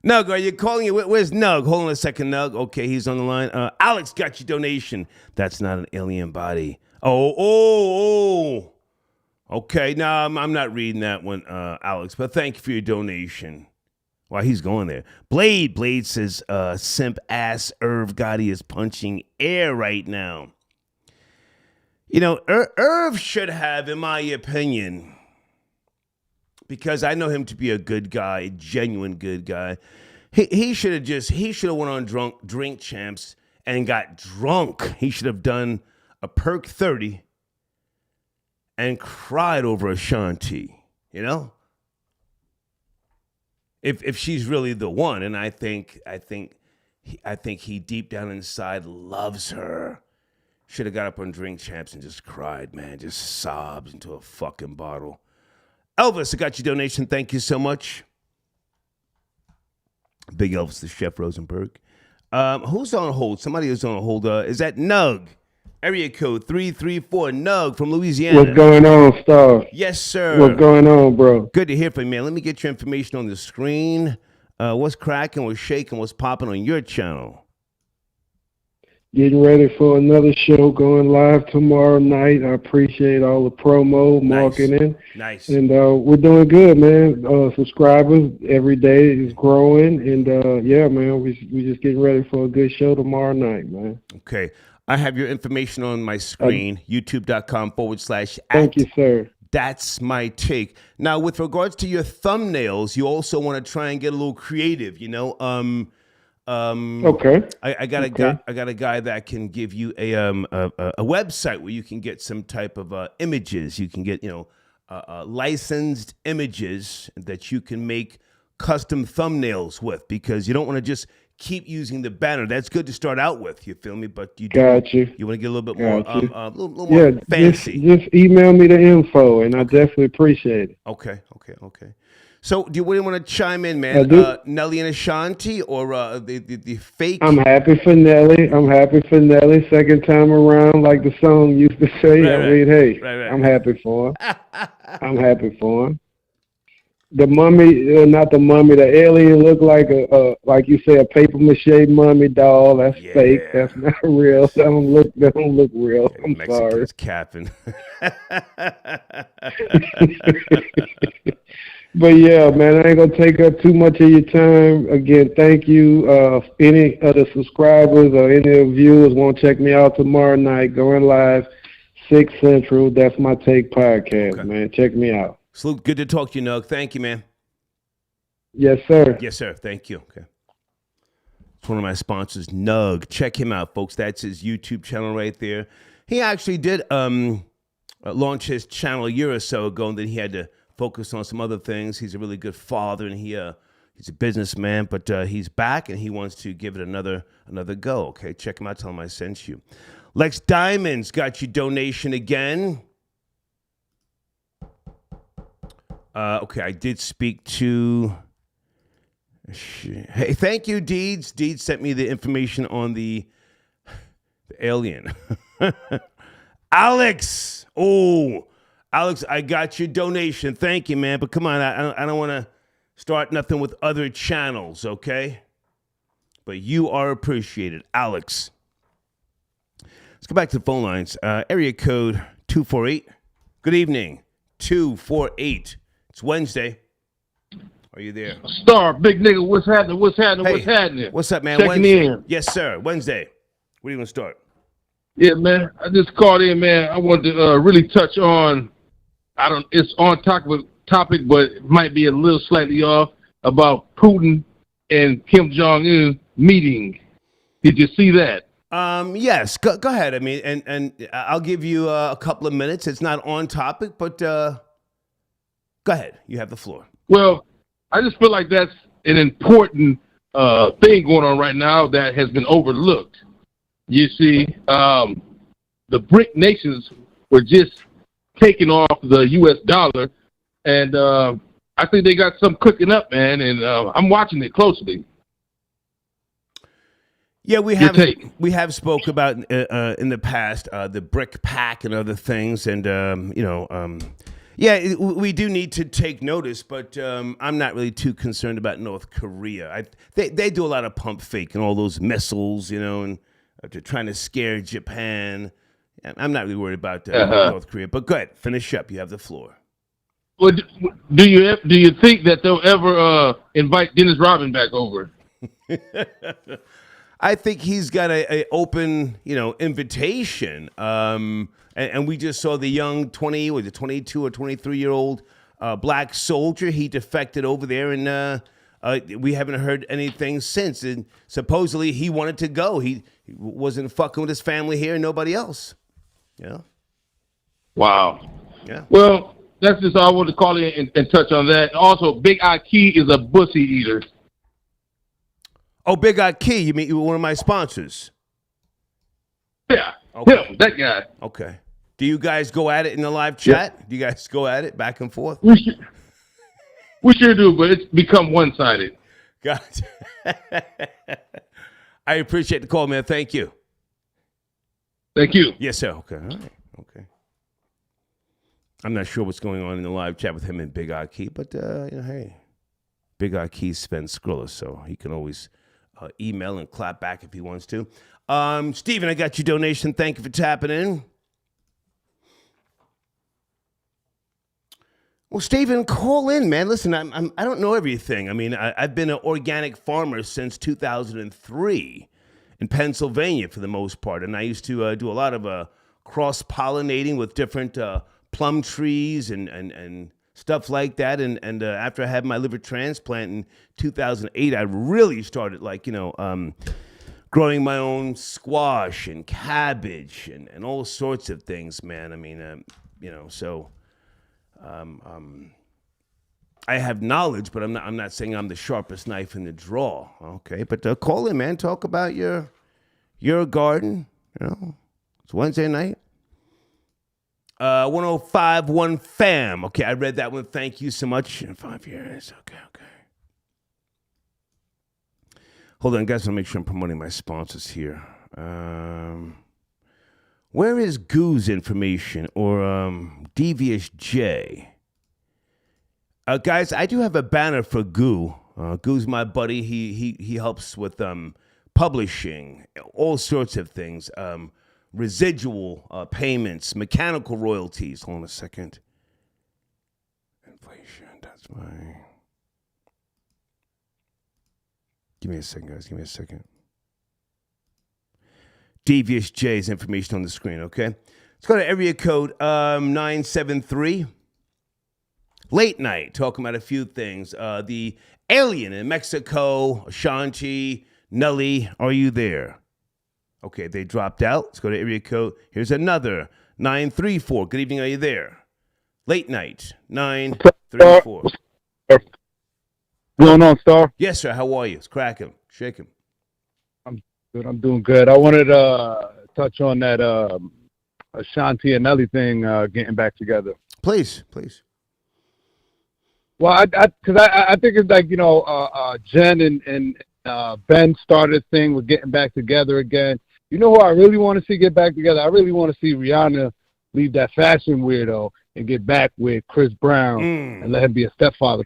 Nug, are you calling you? Where's Nug? Hold on a second, Nug. Okay, he's on the line. Alex got your donation. That's not an alien body. Oh. Okay, no, I'm not reading that one, Alex, but thank you for your donation. Wow, he's going there. Blade says, simp ass Irv Gotti is punching air right now. Irv should have, in my opinion, because I know him to be a good guy, a genuine good guy, he should have went on Drink Champs and got drunk. He should have done a Perk 30 and cried over Ashanti, If she's really the one, and I think he deep down inside loves her. Should have got up on Drink Champs and just cried, man, just sobs into a fucking bottle. Elvis, I got your donation. Thank you so much. Big Elvis, the Chef Rosenberg. Who's on hold? Somebody is on hold. Is that Nug? Area code 334, Nug from Louisiana. What's going on, Star? Yes, sir. What's going on, bro? Good to hear from you, man. Let me get your information on the screen. What's cracking, what's shaking, what's popping on your channel? Getting ready for another show going live tomorrow night. I appreciate all the promo, marketing. Nice. And we're doing good, man. Subscribers every day is growing. And, yeah, man, we just getting ready for a good show tomorrow night, man. Okay. I have your information on my screen, youtube.com/. Thank you, sir. That's my take. Now, with regards to your thumbnails, you also want to try and get a little creative, Okay. I got a guy that can give you a website where you can get some type of images. You can get licensed images that you can make custom thumbnails with, because you don't want to just keep using the banner. That's good to start out with. You feel me? But you want to get a little bit more, a little more fancy. Just email me the info, and I definitely appreciate it. Okay. So, do you want to chime in, man? Nelly and Ashanti, or the fake? I'm happy for Nelly. Second time around, like the song used to say. Right. I'm happy for him. The mummy, not the mummy. The alien looked like like you say, a paper mache mummy doll. That's fake. That's not real. That don't look real. I'm Mexico's sorry. Capping. But yeah, man, I ain't gonna take up too much of your time. Again, thank you. Any of the subscribers or any of the viewers want to check me out tomorrow night, going live 6 Central. That's my Take podcast, man. Check me out. Salute. Good to talk to you, Nug. Thank you, man. Yes, sir. Yes, sir. Thank you. Okay. It's one of my sponsors, Nug. Check him out, folks. That's his YouTube channel right there. He actually did launch his channel a year or so ago, and then he had to focus on some other things. He's a really good father, and he's a businessman, but he's back, and he wants to give it another go. Okay, check him out. Tell him I sent you. Lex Diamonds got your donation again. Okay, I did speak to. Hey, thank you, Deeds. Deeds sent me the information on the alien. Alex. Oh. Alex, I got your donation. Thank you, man. But come on, I don't want to start nothing with other channels, okay? but you are appreciated. Alex. Let's go back to the phone lines. Area code 248. Good evening. 248. It's Wednesday. Are you there? Star, big nigga, what's happening? What's happening? Hey, What's happening? What's up, man? Checking Wednesday. in. Yes, sir. Wednesday. Where do you want to start? Yeah, man. I just called in, man. I wanted to really touch on. It's on topic, but it might be a little slightly off about Putin and Kim Jong Un meeting. Did you see that? Yes. Go ahead. I mean, and I'll give you a couple of minutes. It's not on topic, but go ahead. You have the floor. Well, I just feel like that's an important thing going on right now that has been overlooked. You see, the BRIC nations were just taking off the U.S. dollar, and I think they got some cooking up, man, and I'm watching it closely. Yeah, we have spoke about in the past the BRIC pack and other things, and yeah, we do need to take notice, but I'm not really too concerned about North Korea. They do a lot of pump fake and all those missiles, and they're trying to scare Japan. I'm not really worried about North Korea, but go ahead, finish up. You have the floor. Well, do you think that they'll ever invite Dennis Rodman back over? I think he's got a open, invitation. And we just saw the young 22 or 23-year-old black soldier. He defected over there, and we haven't heard anything since. And supposedly he wanted to go. He wasn't fucking with his family here and nobody else. Yeah. Wow. Yeah. Well, that's just all I wanted to call in and touch on that. Also, Big Aki is a pussy eater. Oh, Big Aki, you mean one of my sponsors? Yeah. Okay. Him, that guy. Okay. Do you guys go at it in the live chat? Yeah. Do you guys go at it back and forth? We sure do, but it's become one-sided. Gotcha. I appreciate the call, man. Thank you. Thank you. Yes, sir. Okay. All right. Okay. I'm not sure what's going on in the live chat with him and Big Aki, but hey, Big Aki spends Skrilla, so he can always email and clap back if he wants to. Steven, I got your donation. Thank you for tapping in. Well, Steven, call in, man. Listen, I don't know everything. I mean, I've been an organic farmer since 2003 in Pennsylvania for the most part, and I used to do a lot of cross-pollinating with different plum trees and stuff like that. And after I had my liver transplant in 2008, I really started growing my own squash and cabbage and all sorts of things, man. I mean, so I have knowledge, but I'm not saying I'm the sharpest knife in the drawer. Okay, but call in, man. Talk about your garden. It's Wednesday night. 1051 fam. Okay, I read that one. Thank you so much. In 5 years. Okay. Hold on, guys. I want to make sure I'm promoting my sponsors here. Where is Goo's information or Devious J? Guys, I do have a banner for Goo. Goo's my buddy. He helps with publishing, all sorts of things. Residual payments, mechanical royalties. Hold on a second. Inflation, that's my... Give me a second, guys. Give me a second. Devious J's information on the screen, okay? Let's go to area code 973. Late night, talking about a few things. The alien in Mexico, Ashanti, Nelly, are you there? Okay, they dropped out. Let's go to area code. Here's another 934. Good evening, are you there? Late night, 934. What's going on, Star? Yes, sir. How are you? It's cracking. Shake him. I'm good. I'm doing good. I wanted to touch on that Ashanti and Nelly thing getting back together. Please. Well, I think it's like, Jen and Ben started a thing with getting back together again. You know who I really want to see get back together? I really want to see Rihanna leave that fashion weirdo and get back with Chris Brown and let him be a stepfather.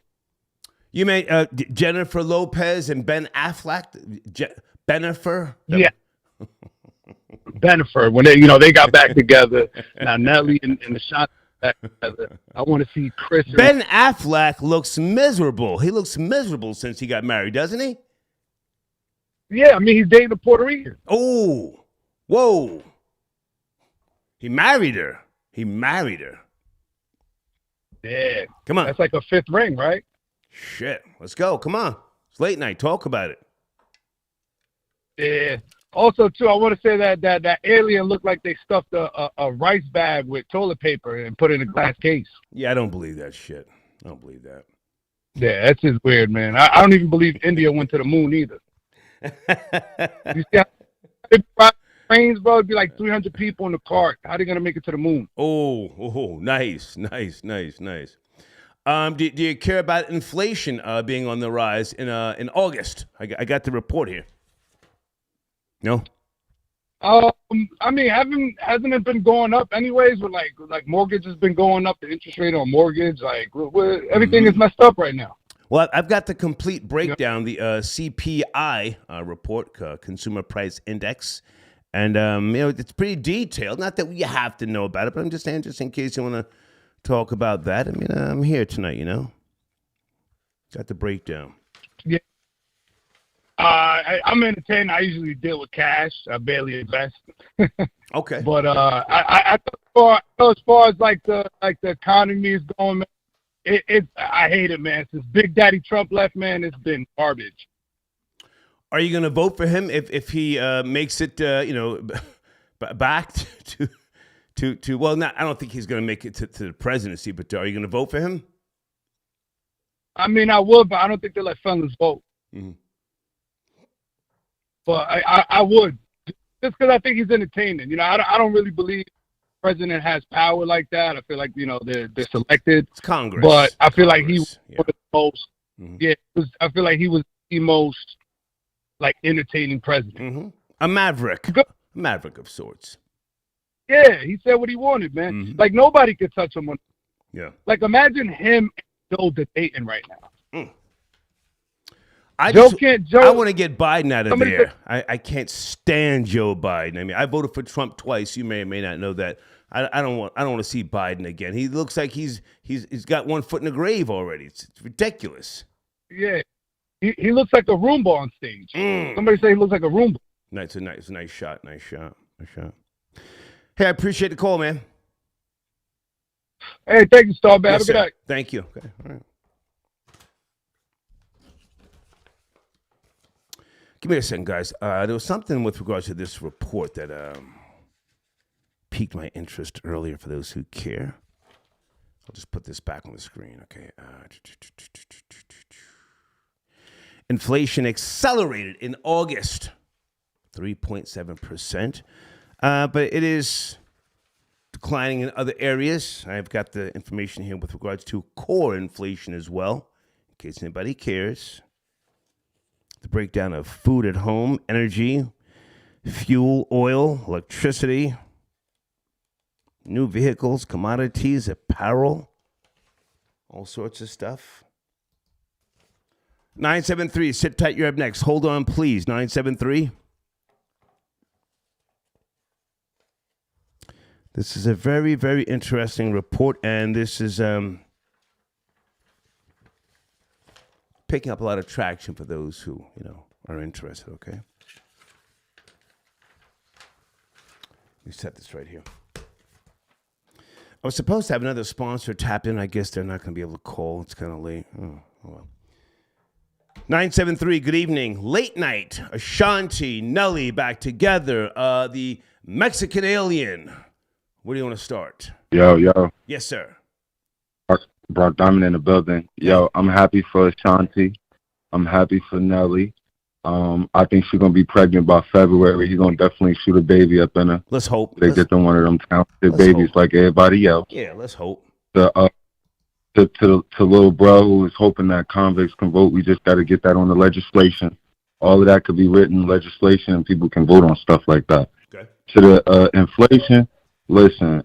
You mean Jennifer Lopez and Ben Affleck? Bennifer? Yeah. Bennifer, when they got back together. Now Nelly and Ashanti back together. I want to see Chris. Ben Affleck looks miserable. He looks miserable since he got married, doesn't he? Yeah, I mean, he's dating a Puerto Rican. Oh, whoa. He married her. Yeah. Come on. That's like a 5th ring, right? Shit. Let's go. Come on. It's late night. Talk about it. Yeah. Also, too, I want to say that alien looked like they stuffed a rice bag with toilet paper and put it in a glass case. Yeah, I don't believe that shit. I don't believe that. Yeah, that's just weird, man. I don't even believe India went to the moon either. You see how trains, bro? It'd be like 300 people in the cart. How are they going to make it to the moon? Oh, nice. Do you care about inflation being on the rise in August? I got the report here. No. I mean, hasn't it been going up anyways? With like mortgage has been going up, the interest rate on mortgage, everything is messed up right now. Well, I've got the complete breakdown, the CPI report, Consumer Price Index, and it's pretty detailed. Not that you have to know about it, but I'm just saying, just in case you want to talk about that. I mean, I'm here tonight, Got the breakdown. Yeah. I'm entertained. I usually deal with cash. I barely invest. Okay. But I as far as like the economy is going, I hate it, man. Since Big Daddy Trump left, man, it's been garbage. Are you going to vote for him if he makes it back to well, not, I don't think he's going to make it to the presidency, but are you going to vote for him? I mean, I would, but I don't think they let felons vote. Mm-hmm. But I would, just because I think he's entertaining. I don't really believe the president has power like that. I feel like they're selected. It's Congress, but I feel like he was yeah. the most. Mm-hmm. Yeah, I feel like he was the most entertaining president. Mm-hmm. A maverick of sorts. Yeah, he said what he wanted, man. Mm-hmm. Nobody could touch him. Yeah. Imagine him and Joe debating right now. Mm. I want to get Biden out of there. I can't stand Joe Biden. I mean, I voted for Trump twice. You may or may not know that. I don't want to see Biden again. He looks like he's got one foot in the grave already. It's ridiculous. Yeah, he looks like a Roomba on stage. Somebody say he looks like a Roomba. It's a nice shot. Hey, I appreciate the call, man. Hey, thank you, Star. Yes, have a good night. Thank you. Okay, all right. Give me a second, guys. There was something with regards to this report that piqued my interest earlier for those who care. I'll just put this back on the screen, okay? Inflation accelerated in August, 3.7%. But it is declining in other areas. I've got the information here with regards to core inflation as well, in case anybody cares. The breakdown of food at home, energy, fuel, oil, electricity, new vehicles, commodities, apparel, all sorts of stuff. 973, sit tight, you're up next. Hold on, please. 973. This is a very, very interesting report, and this is picking up a lot of traction for those who, are interested, okay? Let me set this right here. I was supposed to have another sponsor tapped in. I guess they're not going to be able to call. It's kind of late. Oh, well. 973, good evening. Late night, Ashanti, Nelly back together. The Mexican alien. Where do you want to start? Yo. Yes, sir. Brock Diamond in the building. Yo, I'm happy for Ashanti. I'm happy for Nelly. I think she's going to be pregnant by February. He's going to definitely shoot a baby up in her. Let's hope. They get them one of them talented babies like everybody else. Yeah, let's hope. To little bro who is hoping that convicts can vote, we just got to get that on the legislation. All of that could be written in legislation and people can vote on stuff like that. Okay. To the inflation, listen,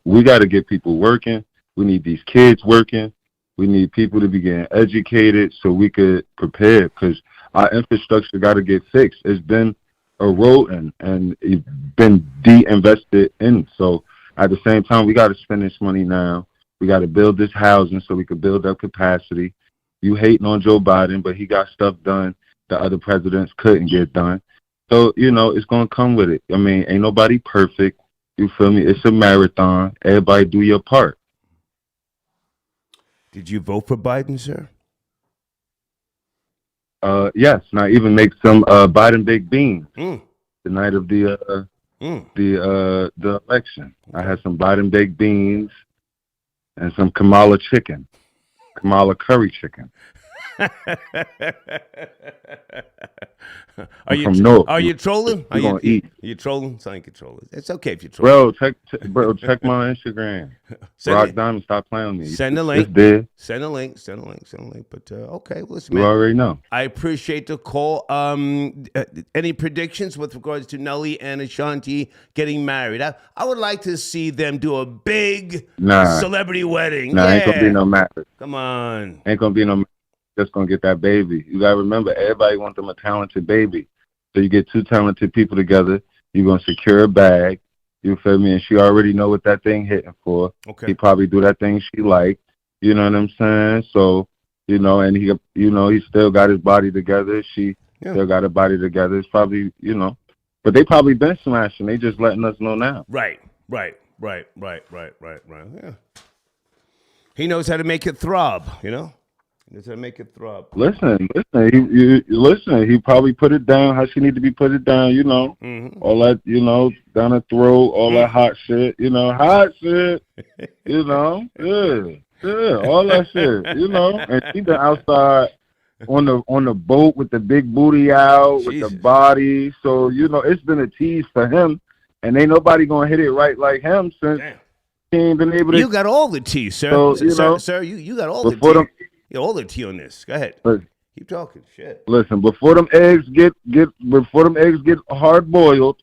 we got to get people working. We need these kids working. We need people to be getting educated so we could prepare, because our infrastructure got to get fixed. It's been eroding and it's been de-invested in. So at the same time, we got to spend this money now. We got to build this housing so we could build up capacity. You hating on Joe Biden, but he got stuff done that other presidents couldn't get done. So, it's going to come with it. I mean, ain't nobody perfect. You feel me? It's a marathon. Everybody do your part. Did you vote for Biden, sir? Yes, and I even make some Biden baked beans the night of the election. Okay. I had some Biden baked beans and some Kamala curry chicken. Are you trolling? Are you trolling? Sound like you're trolling. It's okay if you're trolling. Bro, check my Instagram. Rock Diamond, stop playing with me. Send a link. Send a link. But okay, listen, man. You already know. I appreciate the call. Any predictions with regards to Nelly and Ashanti getting married? I would like to see them do a big celebrity wedding. Ain't gonna be no marriage. Come on. Ain't gonna be no marriage. Just gonna get that baby. You gotta remember, everybody wants them a talented baby. So you get two talented people together. You're gonna secure a bag. You feel me? And she already know what that thing hitting for. Okay. He probably do that thing she like. You know what I'm saying? So, and he, he still got his body together. She still got her body together. It's probably, but they probably been smashing. They just letting us know now. Right. Yeah. He knows how to make it throb. Does that make it throb? Listen. He probably put it down how she need to be put it down. All that, down the throat, all that hot shit. Hot shit. All that shit. And she been outside on the boat with the big booty out, with the body. So it's been a tease for him, and ain't nobody gonna hit it right like him since he ain't been able to. You got all the tea, sir. So, sir, you got all the tea. All the tea on this. Go ahead. Keep talking. Shit. Listen, before them eggs get hard boiled,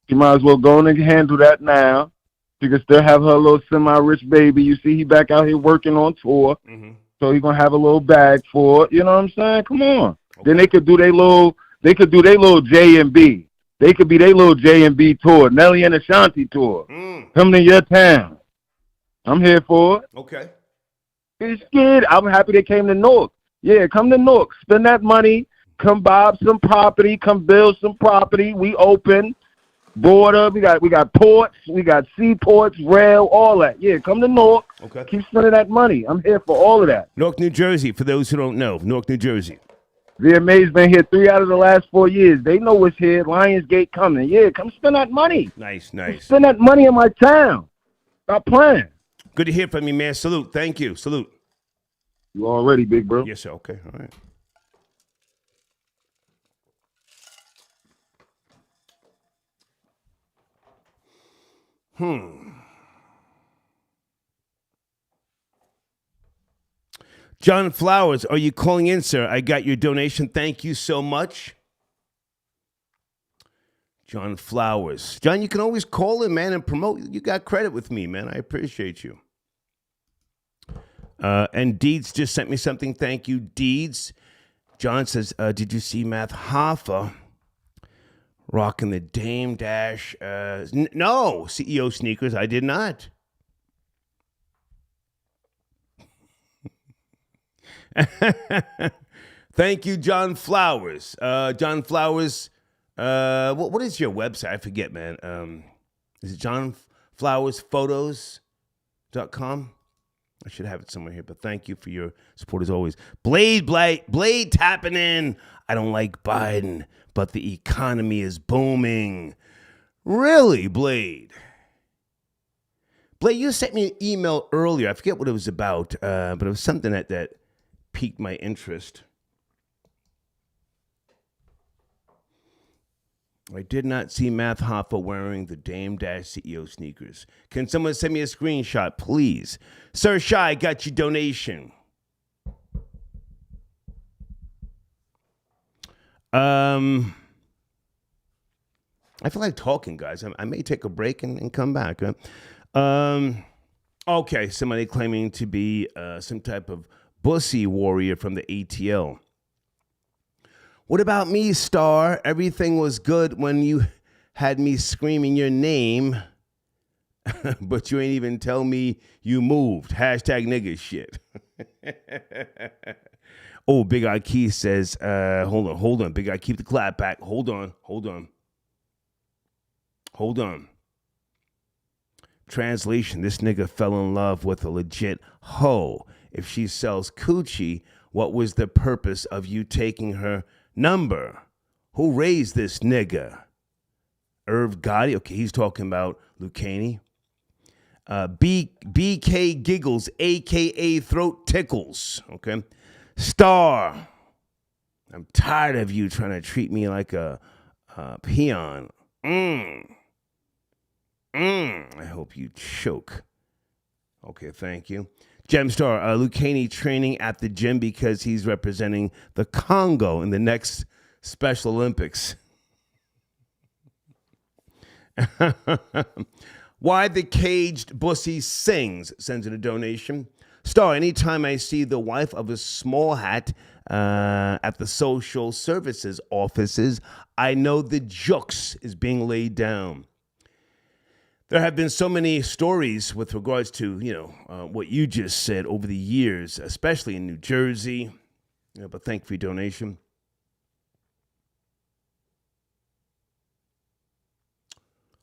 you might as well go in and handle that now. She can still have her little semi-rich baby. You see, he back out here working on tour, so he gonna have a little bag for it. You know what I'm saying? Come on. Okay. Then they could do their little J&B. They could be their little J&B tour, Nelly and Ashanti tour. Coming to your town. I'm here for it. Okay. It's good. I'm happy they came to Newark. Yeah, come to Newark. Spend that money. Come buy up some property. Come build some property. We open. Border. We got ports. We got seaports, rail, all that. Yeah, come to Newark. Okay. Keep spending that money. I'm here for all of that. Newark, New Jersey, for those who don't know. Newark, New Jersey. VMA's been here 3 out of the last 4 years. They know what's here. Lionsgate coming. Yeah, come spend that money. Nice. Come spend that money in my town. Stop playing. Good to hear from you, man. Salute. Thank you. Salute. You already, big bro. Yes, sir. Okay. All right. John Flowers, are you calling in, sir? I got your donation. Thank you so much. John Flowers. John, you can always call in, man, and promote. You got credit with me, man. I appreciate you. And Deeds just sent me something. Thank you, Deeds. John says, did you see Math Hoffa rocking the Dame Dash? No, CEO sneakers. I did not. Thank you, John Flowers. John Flowers, what is your website? I forget, man. Is it johnflowersphotos.com? I should have it somewhere here, but thank you for your support as always. Blade tapping in. I don't like Biden, but the economy is booming. Really, Blade? Blade, you sent me an email earlier. I forget what it was about, but it was something that piqued my interest. I did not see Math Hoffa wearing the Dame Dash CEO sneakers. Can someone send me a screenshot, please? Sir Shy, got your donation. I feel like talking, guys. I may take a break and come back. Okay, somebody claiming to be some type of bussy warrior from the ATL. What about me, Star? Everything was good when you had me screaming your name, but you ain't even tell me you moved. Hashtag nigga shit. Oh, Big Eye Keith says, hold on. Big Eye, keep the clap back. Hold on. Translation, this nigga fell in love with a legit hoe. If she sells coochie, what was the purpose of you taking her number? Who raised this nigga? Irv Gotti? Okay, he's talking about Lucchini. BK Giggles, a.k.a. Throat Tickles. Okay. Star, I'm tired of you trying to treat me like a peon. I hope you choke. Okay, thank you. Gemstar, Lucchini training at the gym because he's representing the Congo in the next Special Olympics. Why the Caged Bussy Sings sends in a donation. Star, anytime I see the wife of a small hat at the social services offices, I know the jokes is being laid down. There have been so many stories with regards to, what you just said over the years, especially in New Jersey. But thank you for your donation.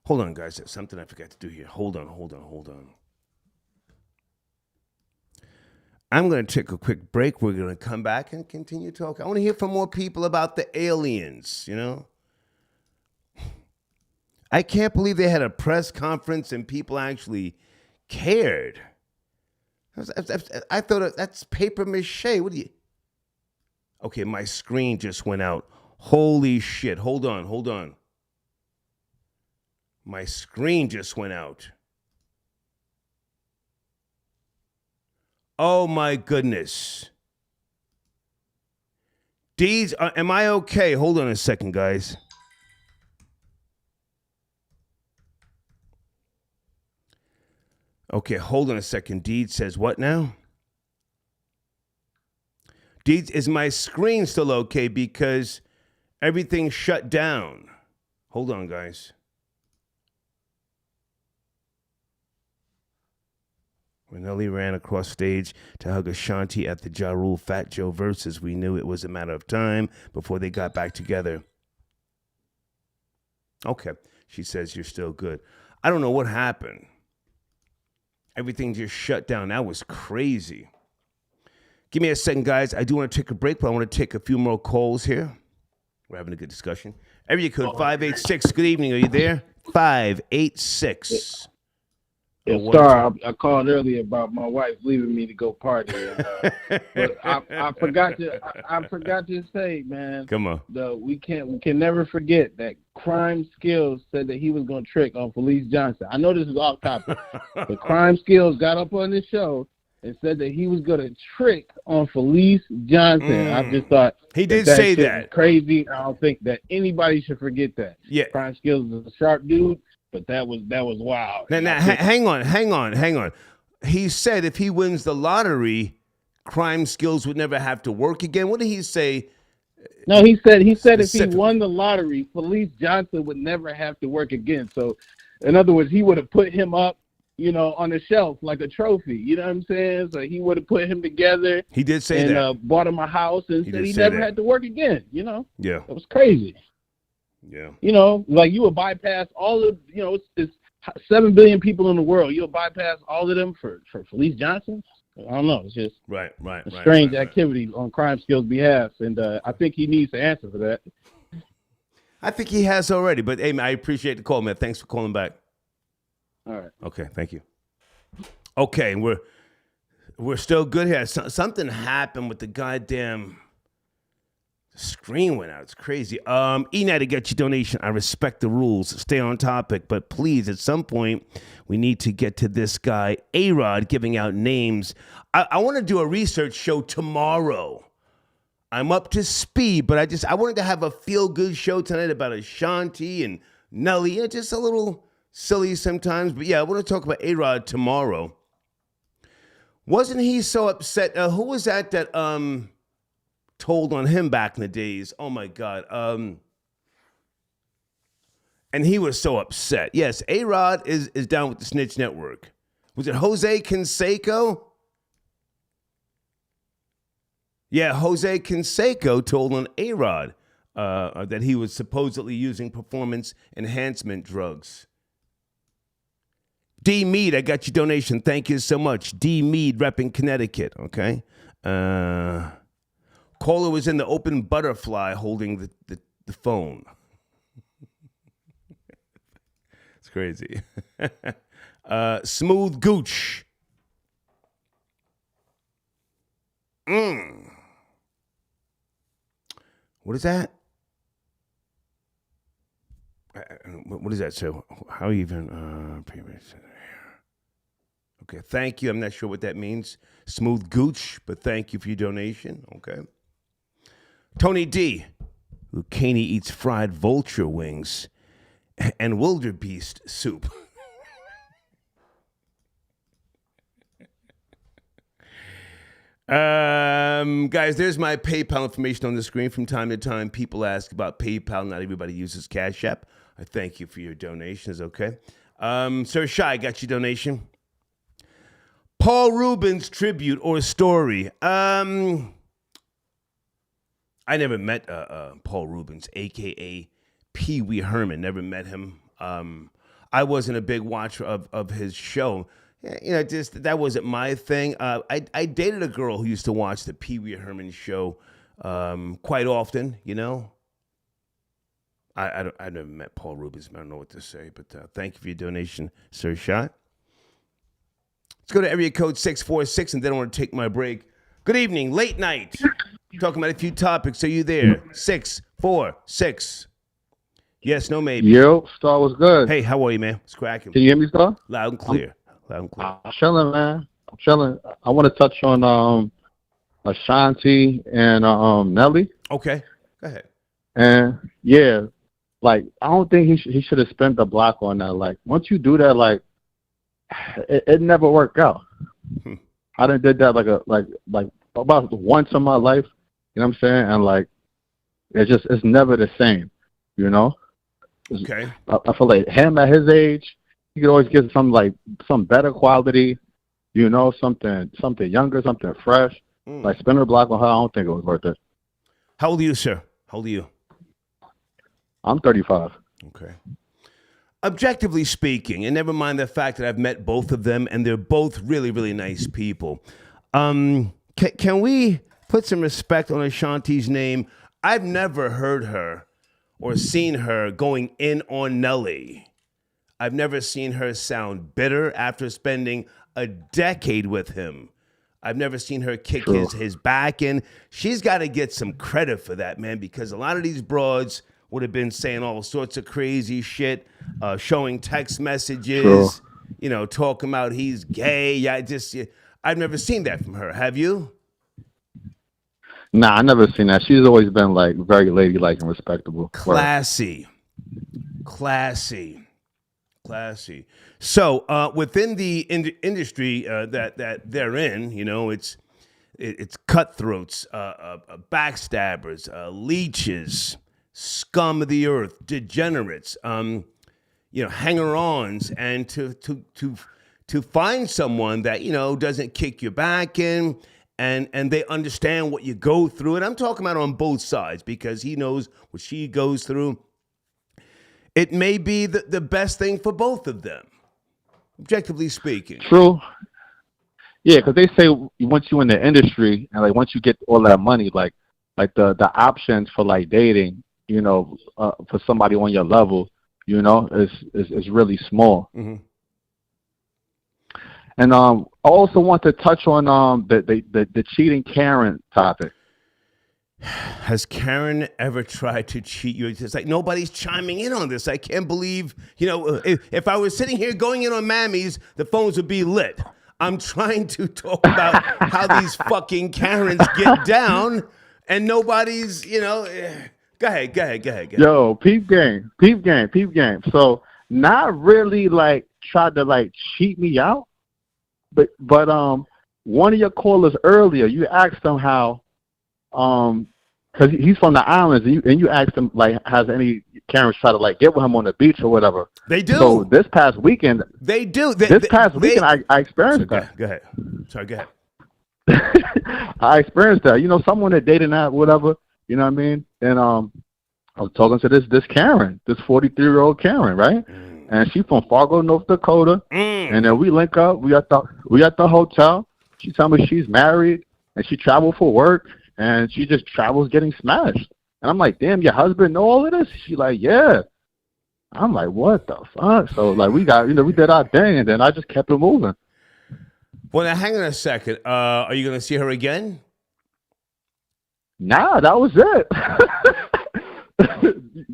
Hold on, guys. There's something I forgot to do here. Hold on. I'm going to take a quick break. We're going to come back and continue talking. I want to hear from more people about the aliens, I can't believe they had a press conference and people actually cared. I thought that's paper mache. What do you... Okay, my screen just went out. Holy shit. Hold on. My screen just went out. Oh, my goodness. Deeds, am I okay? Hold on a second, guys. Okay, hold on a second. Deeds says what now? Deeds, is my screen still okay? Because everything shut down. Hold on, guys. When Nelly ran across stage to hug Ashanti at the Ja Rule Fat Joe versus, we knew it was a matter of time before they got back together. Okay, she says you're still good. I don't know what happened. Everything just shut down. That was crazy. Give me a second, guys. I do want to take a break, but I want to take a few more calls here. We're having a good discussion. Area code 586. Good evening. Are you there? 586. Yeah, Star, I called earlier about my wife leaving me to go party, but I forgot to say, man. Come on. We can never forget that Crime Skills said that he was going to trick on Felice Johnson. I know this is off topic, but Crime Skills got up on this show and said that he was going to trick on Felice Johnson. I just thought he did say that. Crazy. I don't think that anybody should forget that. Yeah. Crime Skills is a sharp dude. But that was wild. Now hang on. He said if he wins the lottery, Crime Skills would never have to work again. What did he say? No, he said if he won the lottery, Felice Johnson would never have to work again. So, in other words, he would have put him up, on the shelf like a trophy. You know what I'm saying? So he would have put him together. He did say that. And bought him a house and said he never had to work again. Yeah. It was crazy. Yeah. Like you would bypass all of, it's 7 billion people in the world. You'll bypass all of them for Felice Johnson? I don't know. It's just right. A strange activity on Crime Skills' behalf. And I think he needs to answer for that. I think he has already. But, hey, man, I appreciate the call, man. Thanks for calling back. All right. Okay, thank you. Okay, we're still good here. Something happened with the goddamn... screen went out. It's crazy. Enad to get your donation. I respect the rules. Stay on topic. But please, at some point, we need to get to this guy, A-Rod, giving out names. I want to do a research show tomorrow. I'm up to speed, but I wanted to have a feel-good show tonight about Ashanti and Nelly. Just a little silly sometimes. But yeah, I want to talk about A-Rod tomorrow. Wasn't he so upset? Who was that told on him back in the days? Oh my God. And he was so upset. Yes, A-Rod is down with the Snitch Network. Was it Jose Canseco? Yeah, Jose Canseco told on A-Rod that he was supposedly using performance enhancement drugs. D. Mead, I got your donation. Thank you so much. D. Mead, repping Connecticut, okay? Caller was in the open butterfly holding the phone. It's crazy. Smooth Gooch. What is that? What is that? So how even okay, thank you. I'm not sure what that means. Smooth Gooch, but thank you for your donation. Okay. Tony D. Lucchini eats fried vulture wings and wildebeest soup. Guys, there's my PayPal information on the screen. From time to time, people ask about PayPal. Not everybody uses Cash App. I thank you for your donations, okay? Sir Shy, got your donation. Paul Rubens tribute or story. I never met Paul Rubens, a.k.a. Pee Wee Herman. Never met him. I wasn't a big watcher of his show. You know, just that wasn't my thing. I dated a girl who used to watch the Pee Wee Herman show quite often, you know. I never met Paul Rubens. I don't know what to say, but thank you for your donation, Sir Shot. Let's go to area code 646, and then I want to take my break. Good evening, late night. Talking about a few topics. Are you there? 646. Yes, no, maybe. Yo, Star was good. Hey, how are you, man? It's cracking. Can you hear me, Star? Loud and clear. Loud and clear. I'm chilling, man. I'm chilling. I want to touch on Ashanti and Nelly. Okay, go ahead. And yeah, like I don't think he should have spent the block on that. Like once you do that, like it never worked out. I done did that like about once in my life. You know what I'm saying? And like it's never the same. You know? Okay. I feel like him at his age, he could always get some better quality, you know, something younger, something fresh. Like spinning the block on her, I don't think it was worth it. How old are you, sir? How old are you? I'm 35. Okay. Objectively speaking, and never mind the fact that I've met both of them, and they're both really, really nice people. Can we put some respect on Ashanti's name? I've never heard her or seen her going in on Nelly. I've never seen her sound bitter after spending a decade with him. I've never seen her kick his back in. She's got to get some credit for that, man, because a lot of these broads would have been saying all sorts of crazy shit, showing text messages, you know, talking about he's gay. I've never seen that from her. Have you? Nah, I never seen that. She's always been like very ladylike and respectable. Classy. So within the industry that they're in, you know, it's cutthroats, backstabbers, leeches, scum of the earth, degenerates, you know, hanger-ons, and to find someone that, you know, doesn't kick your back in. And they understand what you go through. And I'm talking about on both sides because he knows what she goes through. It may be the best thing for both of them, objectively speaking. True. Yeah, because they say once you're in the industry and like once you get all that money, like the options for like dating, you know, for somebody on your level, you know, is really small. Mm-hmm. And I also want to touch on the cheating Karen topic. Has Karen ever tried to cheat you? It's like nobody's chiming in on this. I can't believe, you know, if I was sitting here going in on Mammy's, the phones would be lit. I'm trying to talk about how these fucking Karens get down, and nobody's, you know. Go ahead. Yo, peep game. So not really like tried to like cheat me out. But one of your callers earlier, you asked him how, because he's from the islands, and you asked him, like, has any Karens try to, like, get with him on the beach or whatever. They do. So this past weekend. They do. I experienced that. Go ahead. Sorry, go ahead. I experienced that. You know, someone that dating that, whatever, you know what I mean? And I was talking to this Karen, this 43-year-old Karen, right? And she's from Fargo, North Dakota. And then we link up. We at the hotel. She tell me she's married and she traveled for work and she just travels getting smashed. And I'm like, damn, your husband know all of this? She like, yeah. I'm like, what the fuck? So like we did our thing and then I just kept it moving. Well, now hang on a second. Are you going to see her again? Nah, that was it.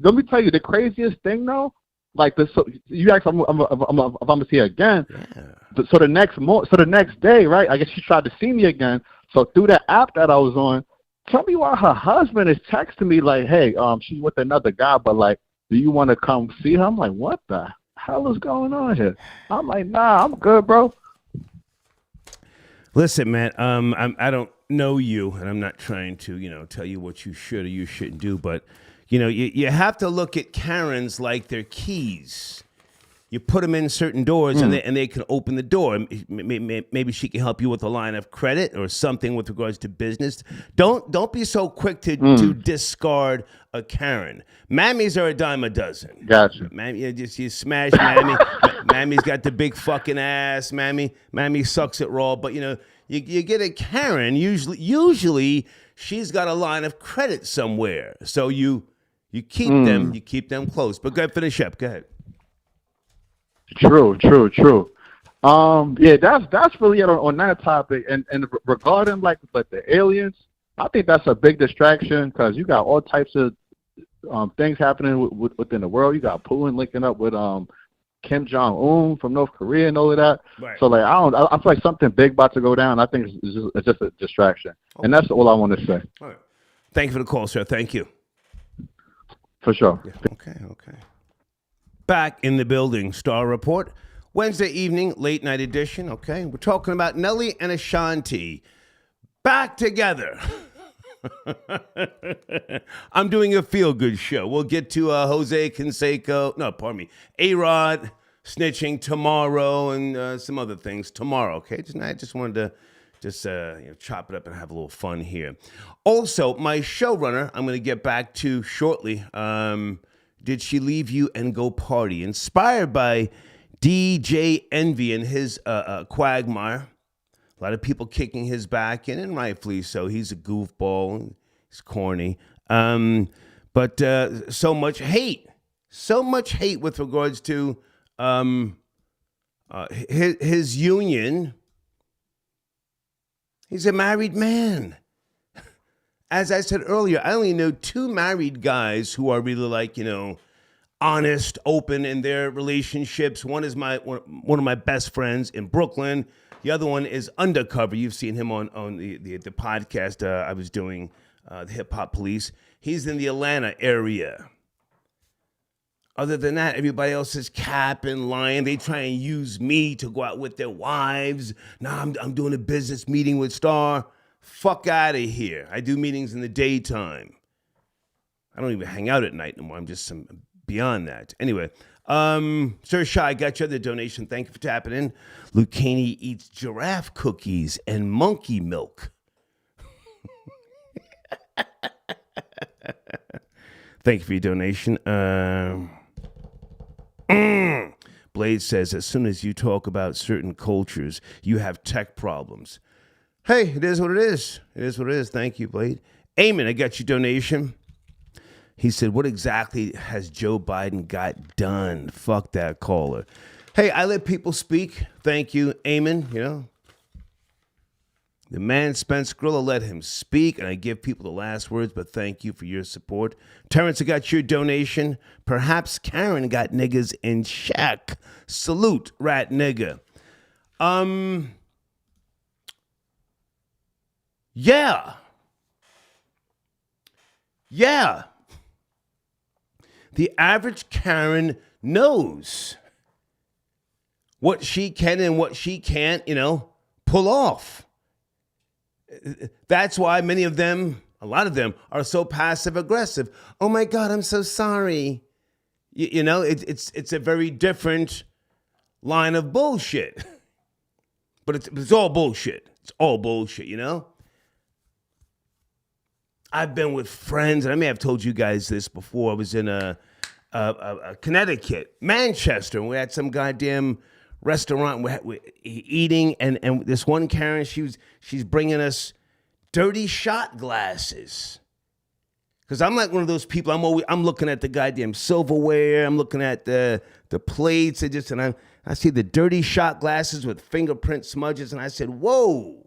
Let me tell you the craziest thing though. Like this, so you asked if I'm gonna see her again. Yeah. So the next day, right? I guess she tried to see me again. So through the app that I was on, tell me why her husband is texting me like, "Hey, she's with another guy, but like, do you want to come see her?" I'm like, "What the hell is going on here?" I'm like, "Nah, I'm good, bro." Listen, man. I don't know you, and I'm not trying to, tell you what you should or you shouldn't do, but. You have to look at Karens like they're keys. You put them in certain doors and they can open the door. Maybe she can help you with a line of credit or something with regards to business. Don't be so quick to discard a Karen. Mammies are a dime a dozen. Gotcha. Mammy, you smash Mammy. Mammy's got the big fucking ass. Mammy sucks it raw. But you get a Karen. Usually she's got a line of credit somewhere. So you keep them close. But go ahead, finish up. Go ahead. True. Yeah, that's really it on that topic. And regarding like the aliens, I think that's a big distraction because you got all types of things happening within the world. You got Putin linking up with Kim Jong-un from North Korea and all of that. Right. So like I feel like something big about to go down. I think it's just a distraction, and that's all I want to say. All right. Thank you for the call, sir. Thank you. For sure. Yeah. Okay. Back in the building, Star Report. Wednesday evening, late night edition. Okay. We're talking about Nelly and Ashanti. Back together. I'm doing a feel-good show. We'll get to Jose Canseco. No, pardon me. A-Rod snitching tomorrow and some other things tomorrow. Okay. I just wanted to chop it up and have a little fun here. Also, my showrunner, I'm going to get back to shortly. Did she leave you and go party? Inspired by DJ Envy and his quagmire. A lot of people kicking his back in, and rightfully so. He's a goofball. He's corny. But so much hate with regards to his union. He's a married man. As I said earlier, I only know 2 married guys who are really like, honest, open in their relationships. One is one of my best friends in Brooklyn. The other one is Undercover. You've seen him on the podcast I was doing, the Hip Hop Police. He's in the Atlanta area. Other than that, everybody else is capping, lying. They try and use me to go out with their wives. Nah, I'm doing a business meeting with Star. Fuck out of here. I do meetings in the daytime. I don't even hang out at night anymore. I'm just beyond that. Anyway, Sir Shy, got your other donation. Thank you for tapping in. Lucchini eats giraffe cookies and monkey milk. Thank you for your donation. Blade says, as soon as you talk about certain cultures, you have tech problems. Hey, it is what it is. It is what it is. Thank you, Blade. Eamon, I got your donation. He said, what exactly has Joe Biden got done? Fuck that caller. Hey, I let people speak. Thank you, Eamon. The man Spence Grillo, let him speak, and I give people the last words, but thank you for your support. Terrence, I got your donation. Perhaps Karen got niggas in check. Salute, rat nigga. Yeah. The average Karen knows what she can and what she can't, pull off. That's why many of them, a lot of them, are so passive aggressive. Oh my God, I'm so sorry. You know, it's a very different line of bullshit. But it's all bullshit. It's all bullshit, you know? I've been with friends, and I may have told you guys this before. I was in a Connecticut, Manchester, and we had some goddamn restaurant we're eating, and this one Karen, she's bringing us dirty shot glasses. Because I'm like one of those people, I'm looking at the goddamn silverware, I'm looking at the plates, and I see the dirty shot glasses with fingerprint smudges, and I said, whoa.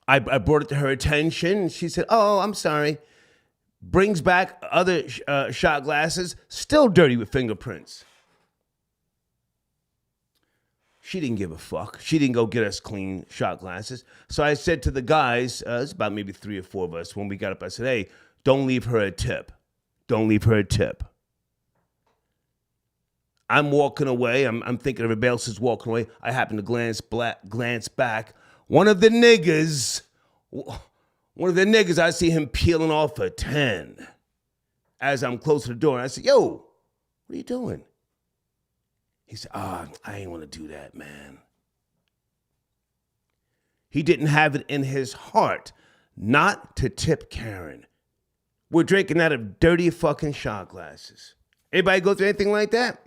I brought it to her attention, and she said, oh, I'm sorry. Brings back other shot glasses, still dirty with fingerprints. She didn't give a fuck. She didn't go get us clean shot glasses. So I said to the guys, it's about maybe 3 or 4 of us, when we got up, I said, hey, don't leave her a tip. Don't leave her a tip. I'm walking away. I'm thinking everybody else is walking away. I happen to glance back. One of the niggas, I see him peeling off a 10 as I'm close to the door. And I said, yo, what are you doing? He said, I ain't want to do that, man. He didn't have it in his heart not to tip Karen. We're drinking out of dirty fucking shot glasses. Anybody go through anything like that?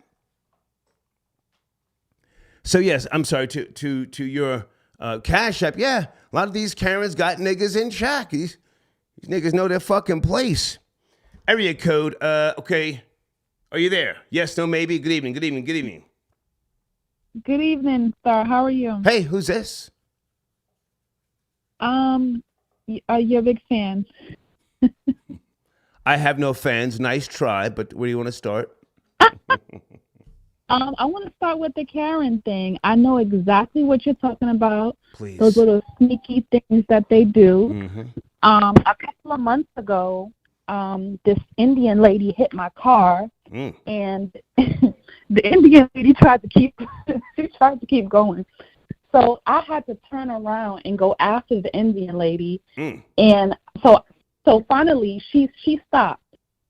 So yes, I'm sorry, to your Cash App, yeah, a lot of these Karens got niggas in check. These niggas know their fucking place. Area code, okay. Are you there? Yes, no, maybe. Good evening. Good evening, sir. How are you? Hey, who's this? You're a big fan. I have no fans. Nice try, but where do you want to start? I want to start with the Karen thing. I know exactly what you're talking about. Please. Those little sneaky things that they do. Mm-hmm. A couple of months ago, this Indian lady hit my car, and the Indian lady tried to keep going. So I had to turn around and go after the Indian lady, and so finally she stopped.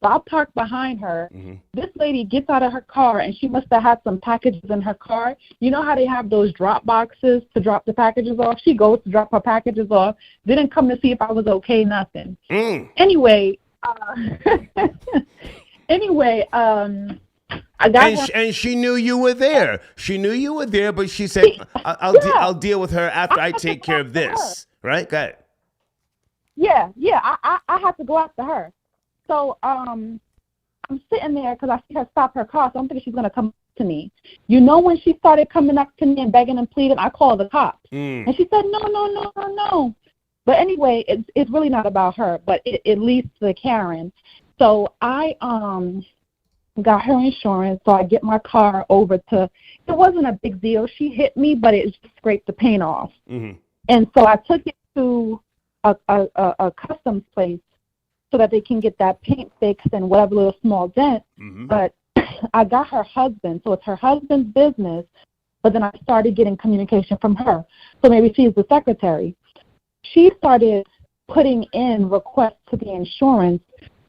So I parked behind her. Mm-hmm. This lady gets out of her car, and she must have had some packages in her car. You know how they have those drop boxes to drop the packages off? She goes to drop her packages off, didn't come to see if I was okay, nothing. Anyway, I got and she knew you were there. She knew you were there, but she said, I'll deal with her after I take care of this. Right? Go ahead. Yeah, I have to go after her. So I'm sitting there because I see her stop her car, so I'm thinking she's going to come up to me. You know, when she started coming up to me and begging and pleading, I called the cops. And she said, no. But anyway, it's really not about her, but it leads to Karen. So I got her insurance, so I get my car over to, it wasn't a big deal. She hit me, but it just scraped the paint off. Mm-hmm. And so I took it to a customs place, so that they can get that paint fixed and whatever little small dent. Mm-hmm. But I got her husband, so it's her husband's business, but then I started getting communication from her. So maybe she's the secretary. She started putting in requests to the insurance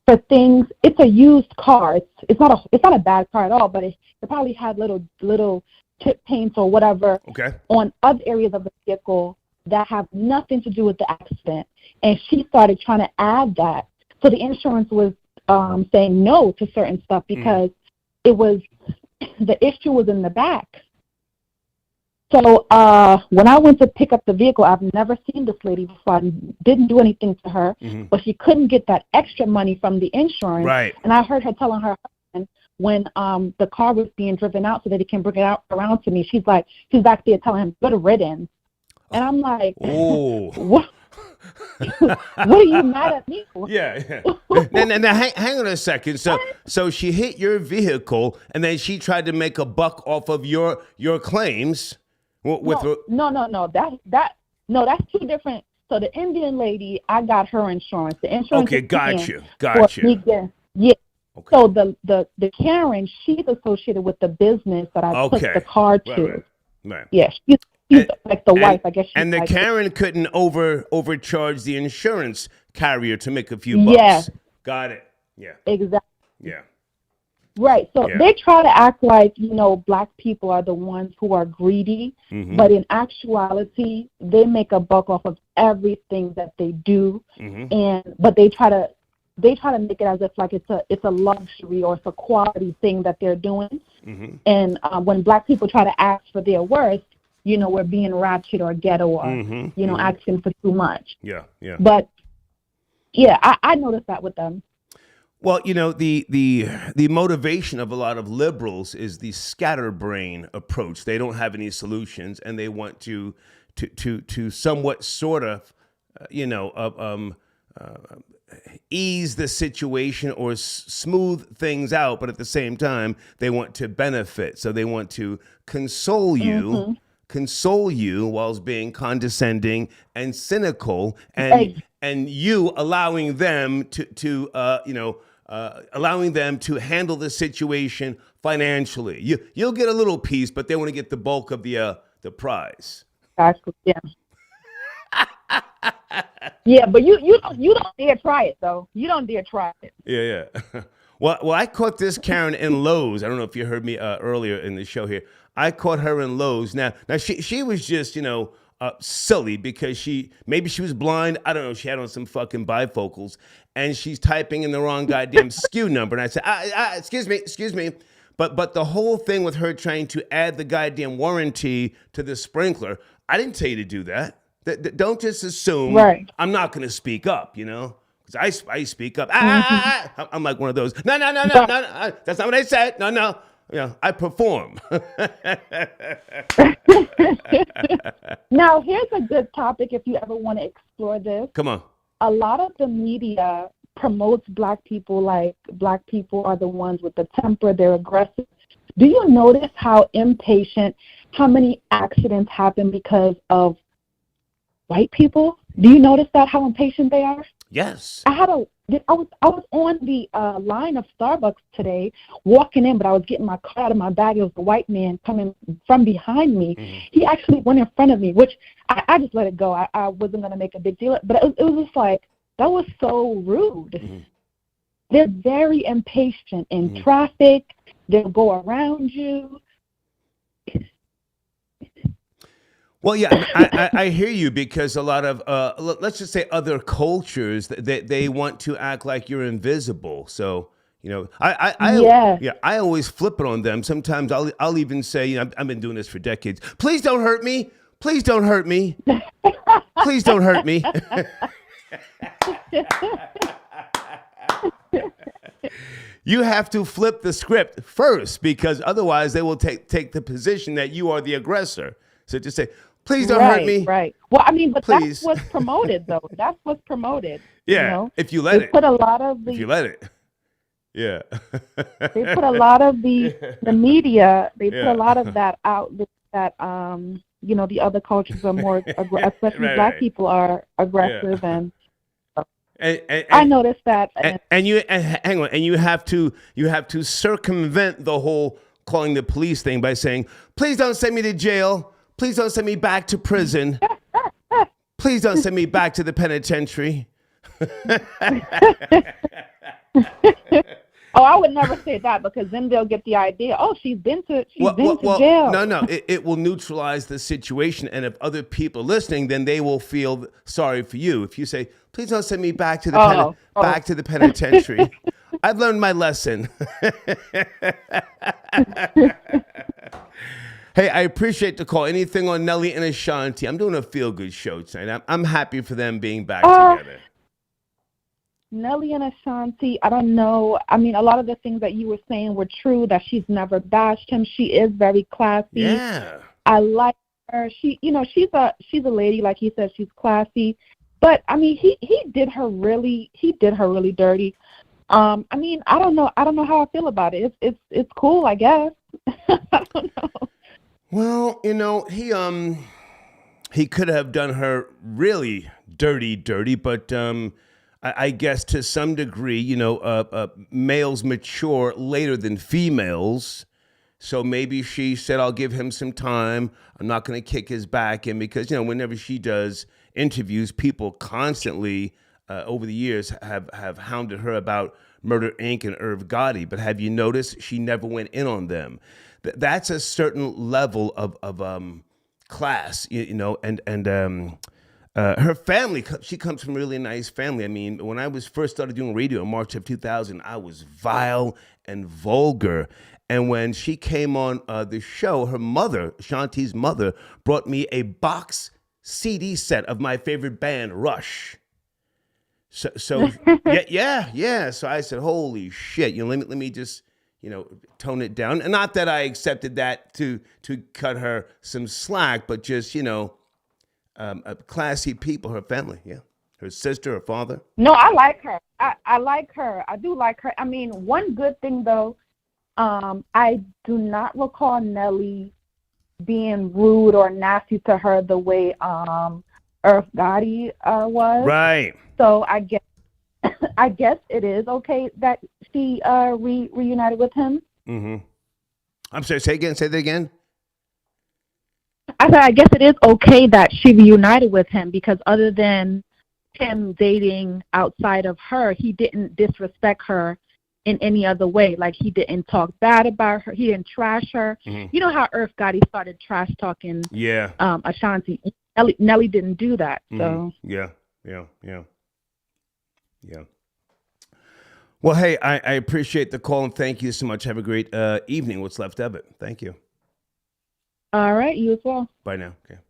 for things. It's a used car. It's not a bad car at all, but it probably had little chip paints or whatever on other areas of the vehicle that have nothing to do with the accident. And she started trying to add that. So the insurance was saying no to certain stuff because the issue was in the back. So when I went to pick up the vehicle, I've never seen this lady before. I didn't do anything to her, but she couldn't get that extra money from the insurance. Right. And I heard her telling her husband when the car was being driven out so that he can bring it out around to me. She's back there telling him, good riddance. And I'm like, what? What are you mad at me for? Yeah. Now hang on a second. So she hit your vehicle, and then she tried to make a buck off of your claims. No. That's two different. So the Indian lady, I got her insurance. The insurance. Okay, got you. Yeah. Okay. So the Karen, she's associated with the business that I took the car to. Right. Yeah, she's like the wife, I guess. She's And the like, Karen couldn't overcharge the insurance carrier to make a few bucks. Yes. Got it. Yeah. Exactly. Yeah. Right. So they try to act like, black people are the ones who are greedy, but in actuality, they make a buck off of everything that they do, but they try to make it as if like it's a luxury or it's a quality thing that they're doing. And when black people try to ask for their worth, we're being ratchet or ghetto or asking for too much. Yeah. Yeah. But yeah, I noticed that with them. Well, the motivation of a lot of liberals is the scatterbrain approach. They don't have any solutions, and they want to somewhat sort of, ease the situation or smooth things out, but at the same time, they want to benefit. So they want to console you whilst being condescending and cynical, and you allowing them allowing them to handle the situation financially. You'll get a little piece, but they want to get the bulk of the prize. Exactly. Yeah. Yeah, but you don't dare try it though. You don't dare try it. Yeah. Well, I caught this Karen in Lowe's. I don't know if you heard me earlier in the show here. I caught her in Lowe's. Now she was just silly because maybe she was blind. I don't know. She had on some fucking bifocals, and she's typing in the wrong goddamn SKU number. And I said, excuse me. But the whole thing with her trying to add the goddamn warranty to the sprinkler, I didn't tell you to do that. Don't just assume I'm not going to speak up, because I speak up. I'm like one of those. No. That's not what I said. No. I perform. Now, here's a good topic if you ever want to explore this. Come on. A lot of the media promotes black people like black people are the ones with the temper, they're aggressive. Do you notice how many accidents happen because white people? Do you notice that, how impatient they are? Yes. I was on the line of Starbucks today, walking in, but I was getting my car out of my bag. It was a white man coming from behind me. He actually went in front of me, which I just let it go. I wasn't going to make a big deal. But it was just like, that was so rude. They're very impatient in traffic. They'll go around you. Well, yeah, I hear you, because a lot of, let's just say other cultures, they want to act like you're invisible. So, I always flip it on them. Sometimes I'll even say, I've been doing this for decades. Please don't hurt me. Please don't hurt me. Please don't hurt me. You have to flip the script first, because otherwise they will take the position that you are the aggressor. So just say, please don't hurt me. Right. Well, I mean, but please. That's what's promoted, though. That's what's promoted. Yeah. If you let it. Put a lot of if you let it. Yeah. They put a lot of the media. They put a lot of that out. That the other cultures are more, especially black people are aggressive and I noticed that. And hang on. And you have to circumvent the whole calling the police thing by saying, please don't send me to jail. Please don't send me back to prison. Please don't send me back to the penitentiary. Oh, I would never say that, because then they'll get the idea. Oh, she's been to jail. No. It will neutralize the situation. And if other people are listening, then they will feel sorry for you. If you say, please don't send me back to the back to the penitentiary. I've learned my lesson. Hey, I appreciate the call. Anything on Nelly and Ashanti? I'm doing a feel-good show tonight. I'm happy for them being back together. Nelly and Ashanti, I don't know. I mean, a lot of the things that you were saying were true, that she's never bashed him. She is very classy. Yeah. I like her. She's a lady, like he said, she's classy. But I mean, he did her really dirty. I mean, I don't know how I feel about it. It's cool, I guess. I don't know. Well, he could have done her really dirty, but I guess to some degree, males mature later than females, So maybe she said, I'll give him some time. I'm not going to kick his back in because, whenever she does interviews, people constantly over the years have hounded her about Murder, Inc. and Irv Gotti. But have you noticed she never went in on them? That's a certain level of class, and her family, she comes from a really nice family. I mean, when I was first started doing radio in March of 2000, I was vile and vulgar. And when she came on the show, her mother, Ashanti's mother, brought me a box CD set of my favorite band, Rush. So yeah. So I said, holy shit, let me just, tone it down. And not that I accepted that to cut her some slack, but just, classy people, her family, yeah. Her sister, her father. No, I like her. I like her. I do like her. I mean, one good thing, though, I do not recall Nelly being rude or nasty to her the way Irv Gotti was. Right. So I guess it is okay that she reunited with him. Mm-hmm. I'm sorry, say that again. I said, I guess it is okay that she reunited with him because other than him dating outside of her, he didn't disrespect her in any other way. Like, he didn't talk bad about her. He didn't trash her. Mm-hmm. You know how Irv Gotti started trash talking Ashanti. Nelly didn't do that. So Yeah. Well, hey, I appreciate the call and thank you so much. Have a great evening. What's left of it. Thank you. All right, you as well. Bye now. Okay.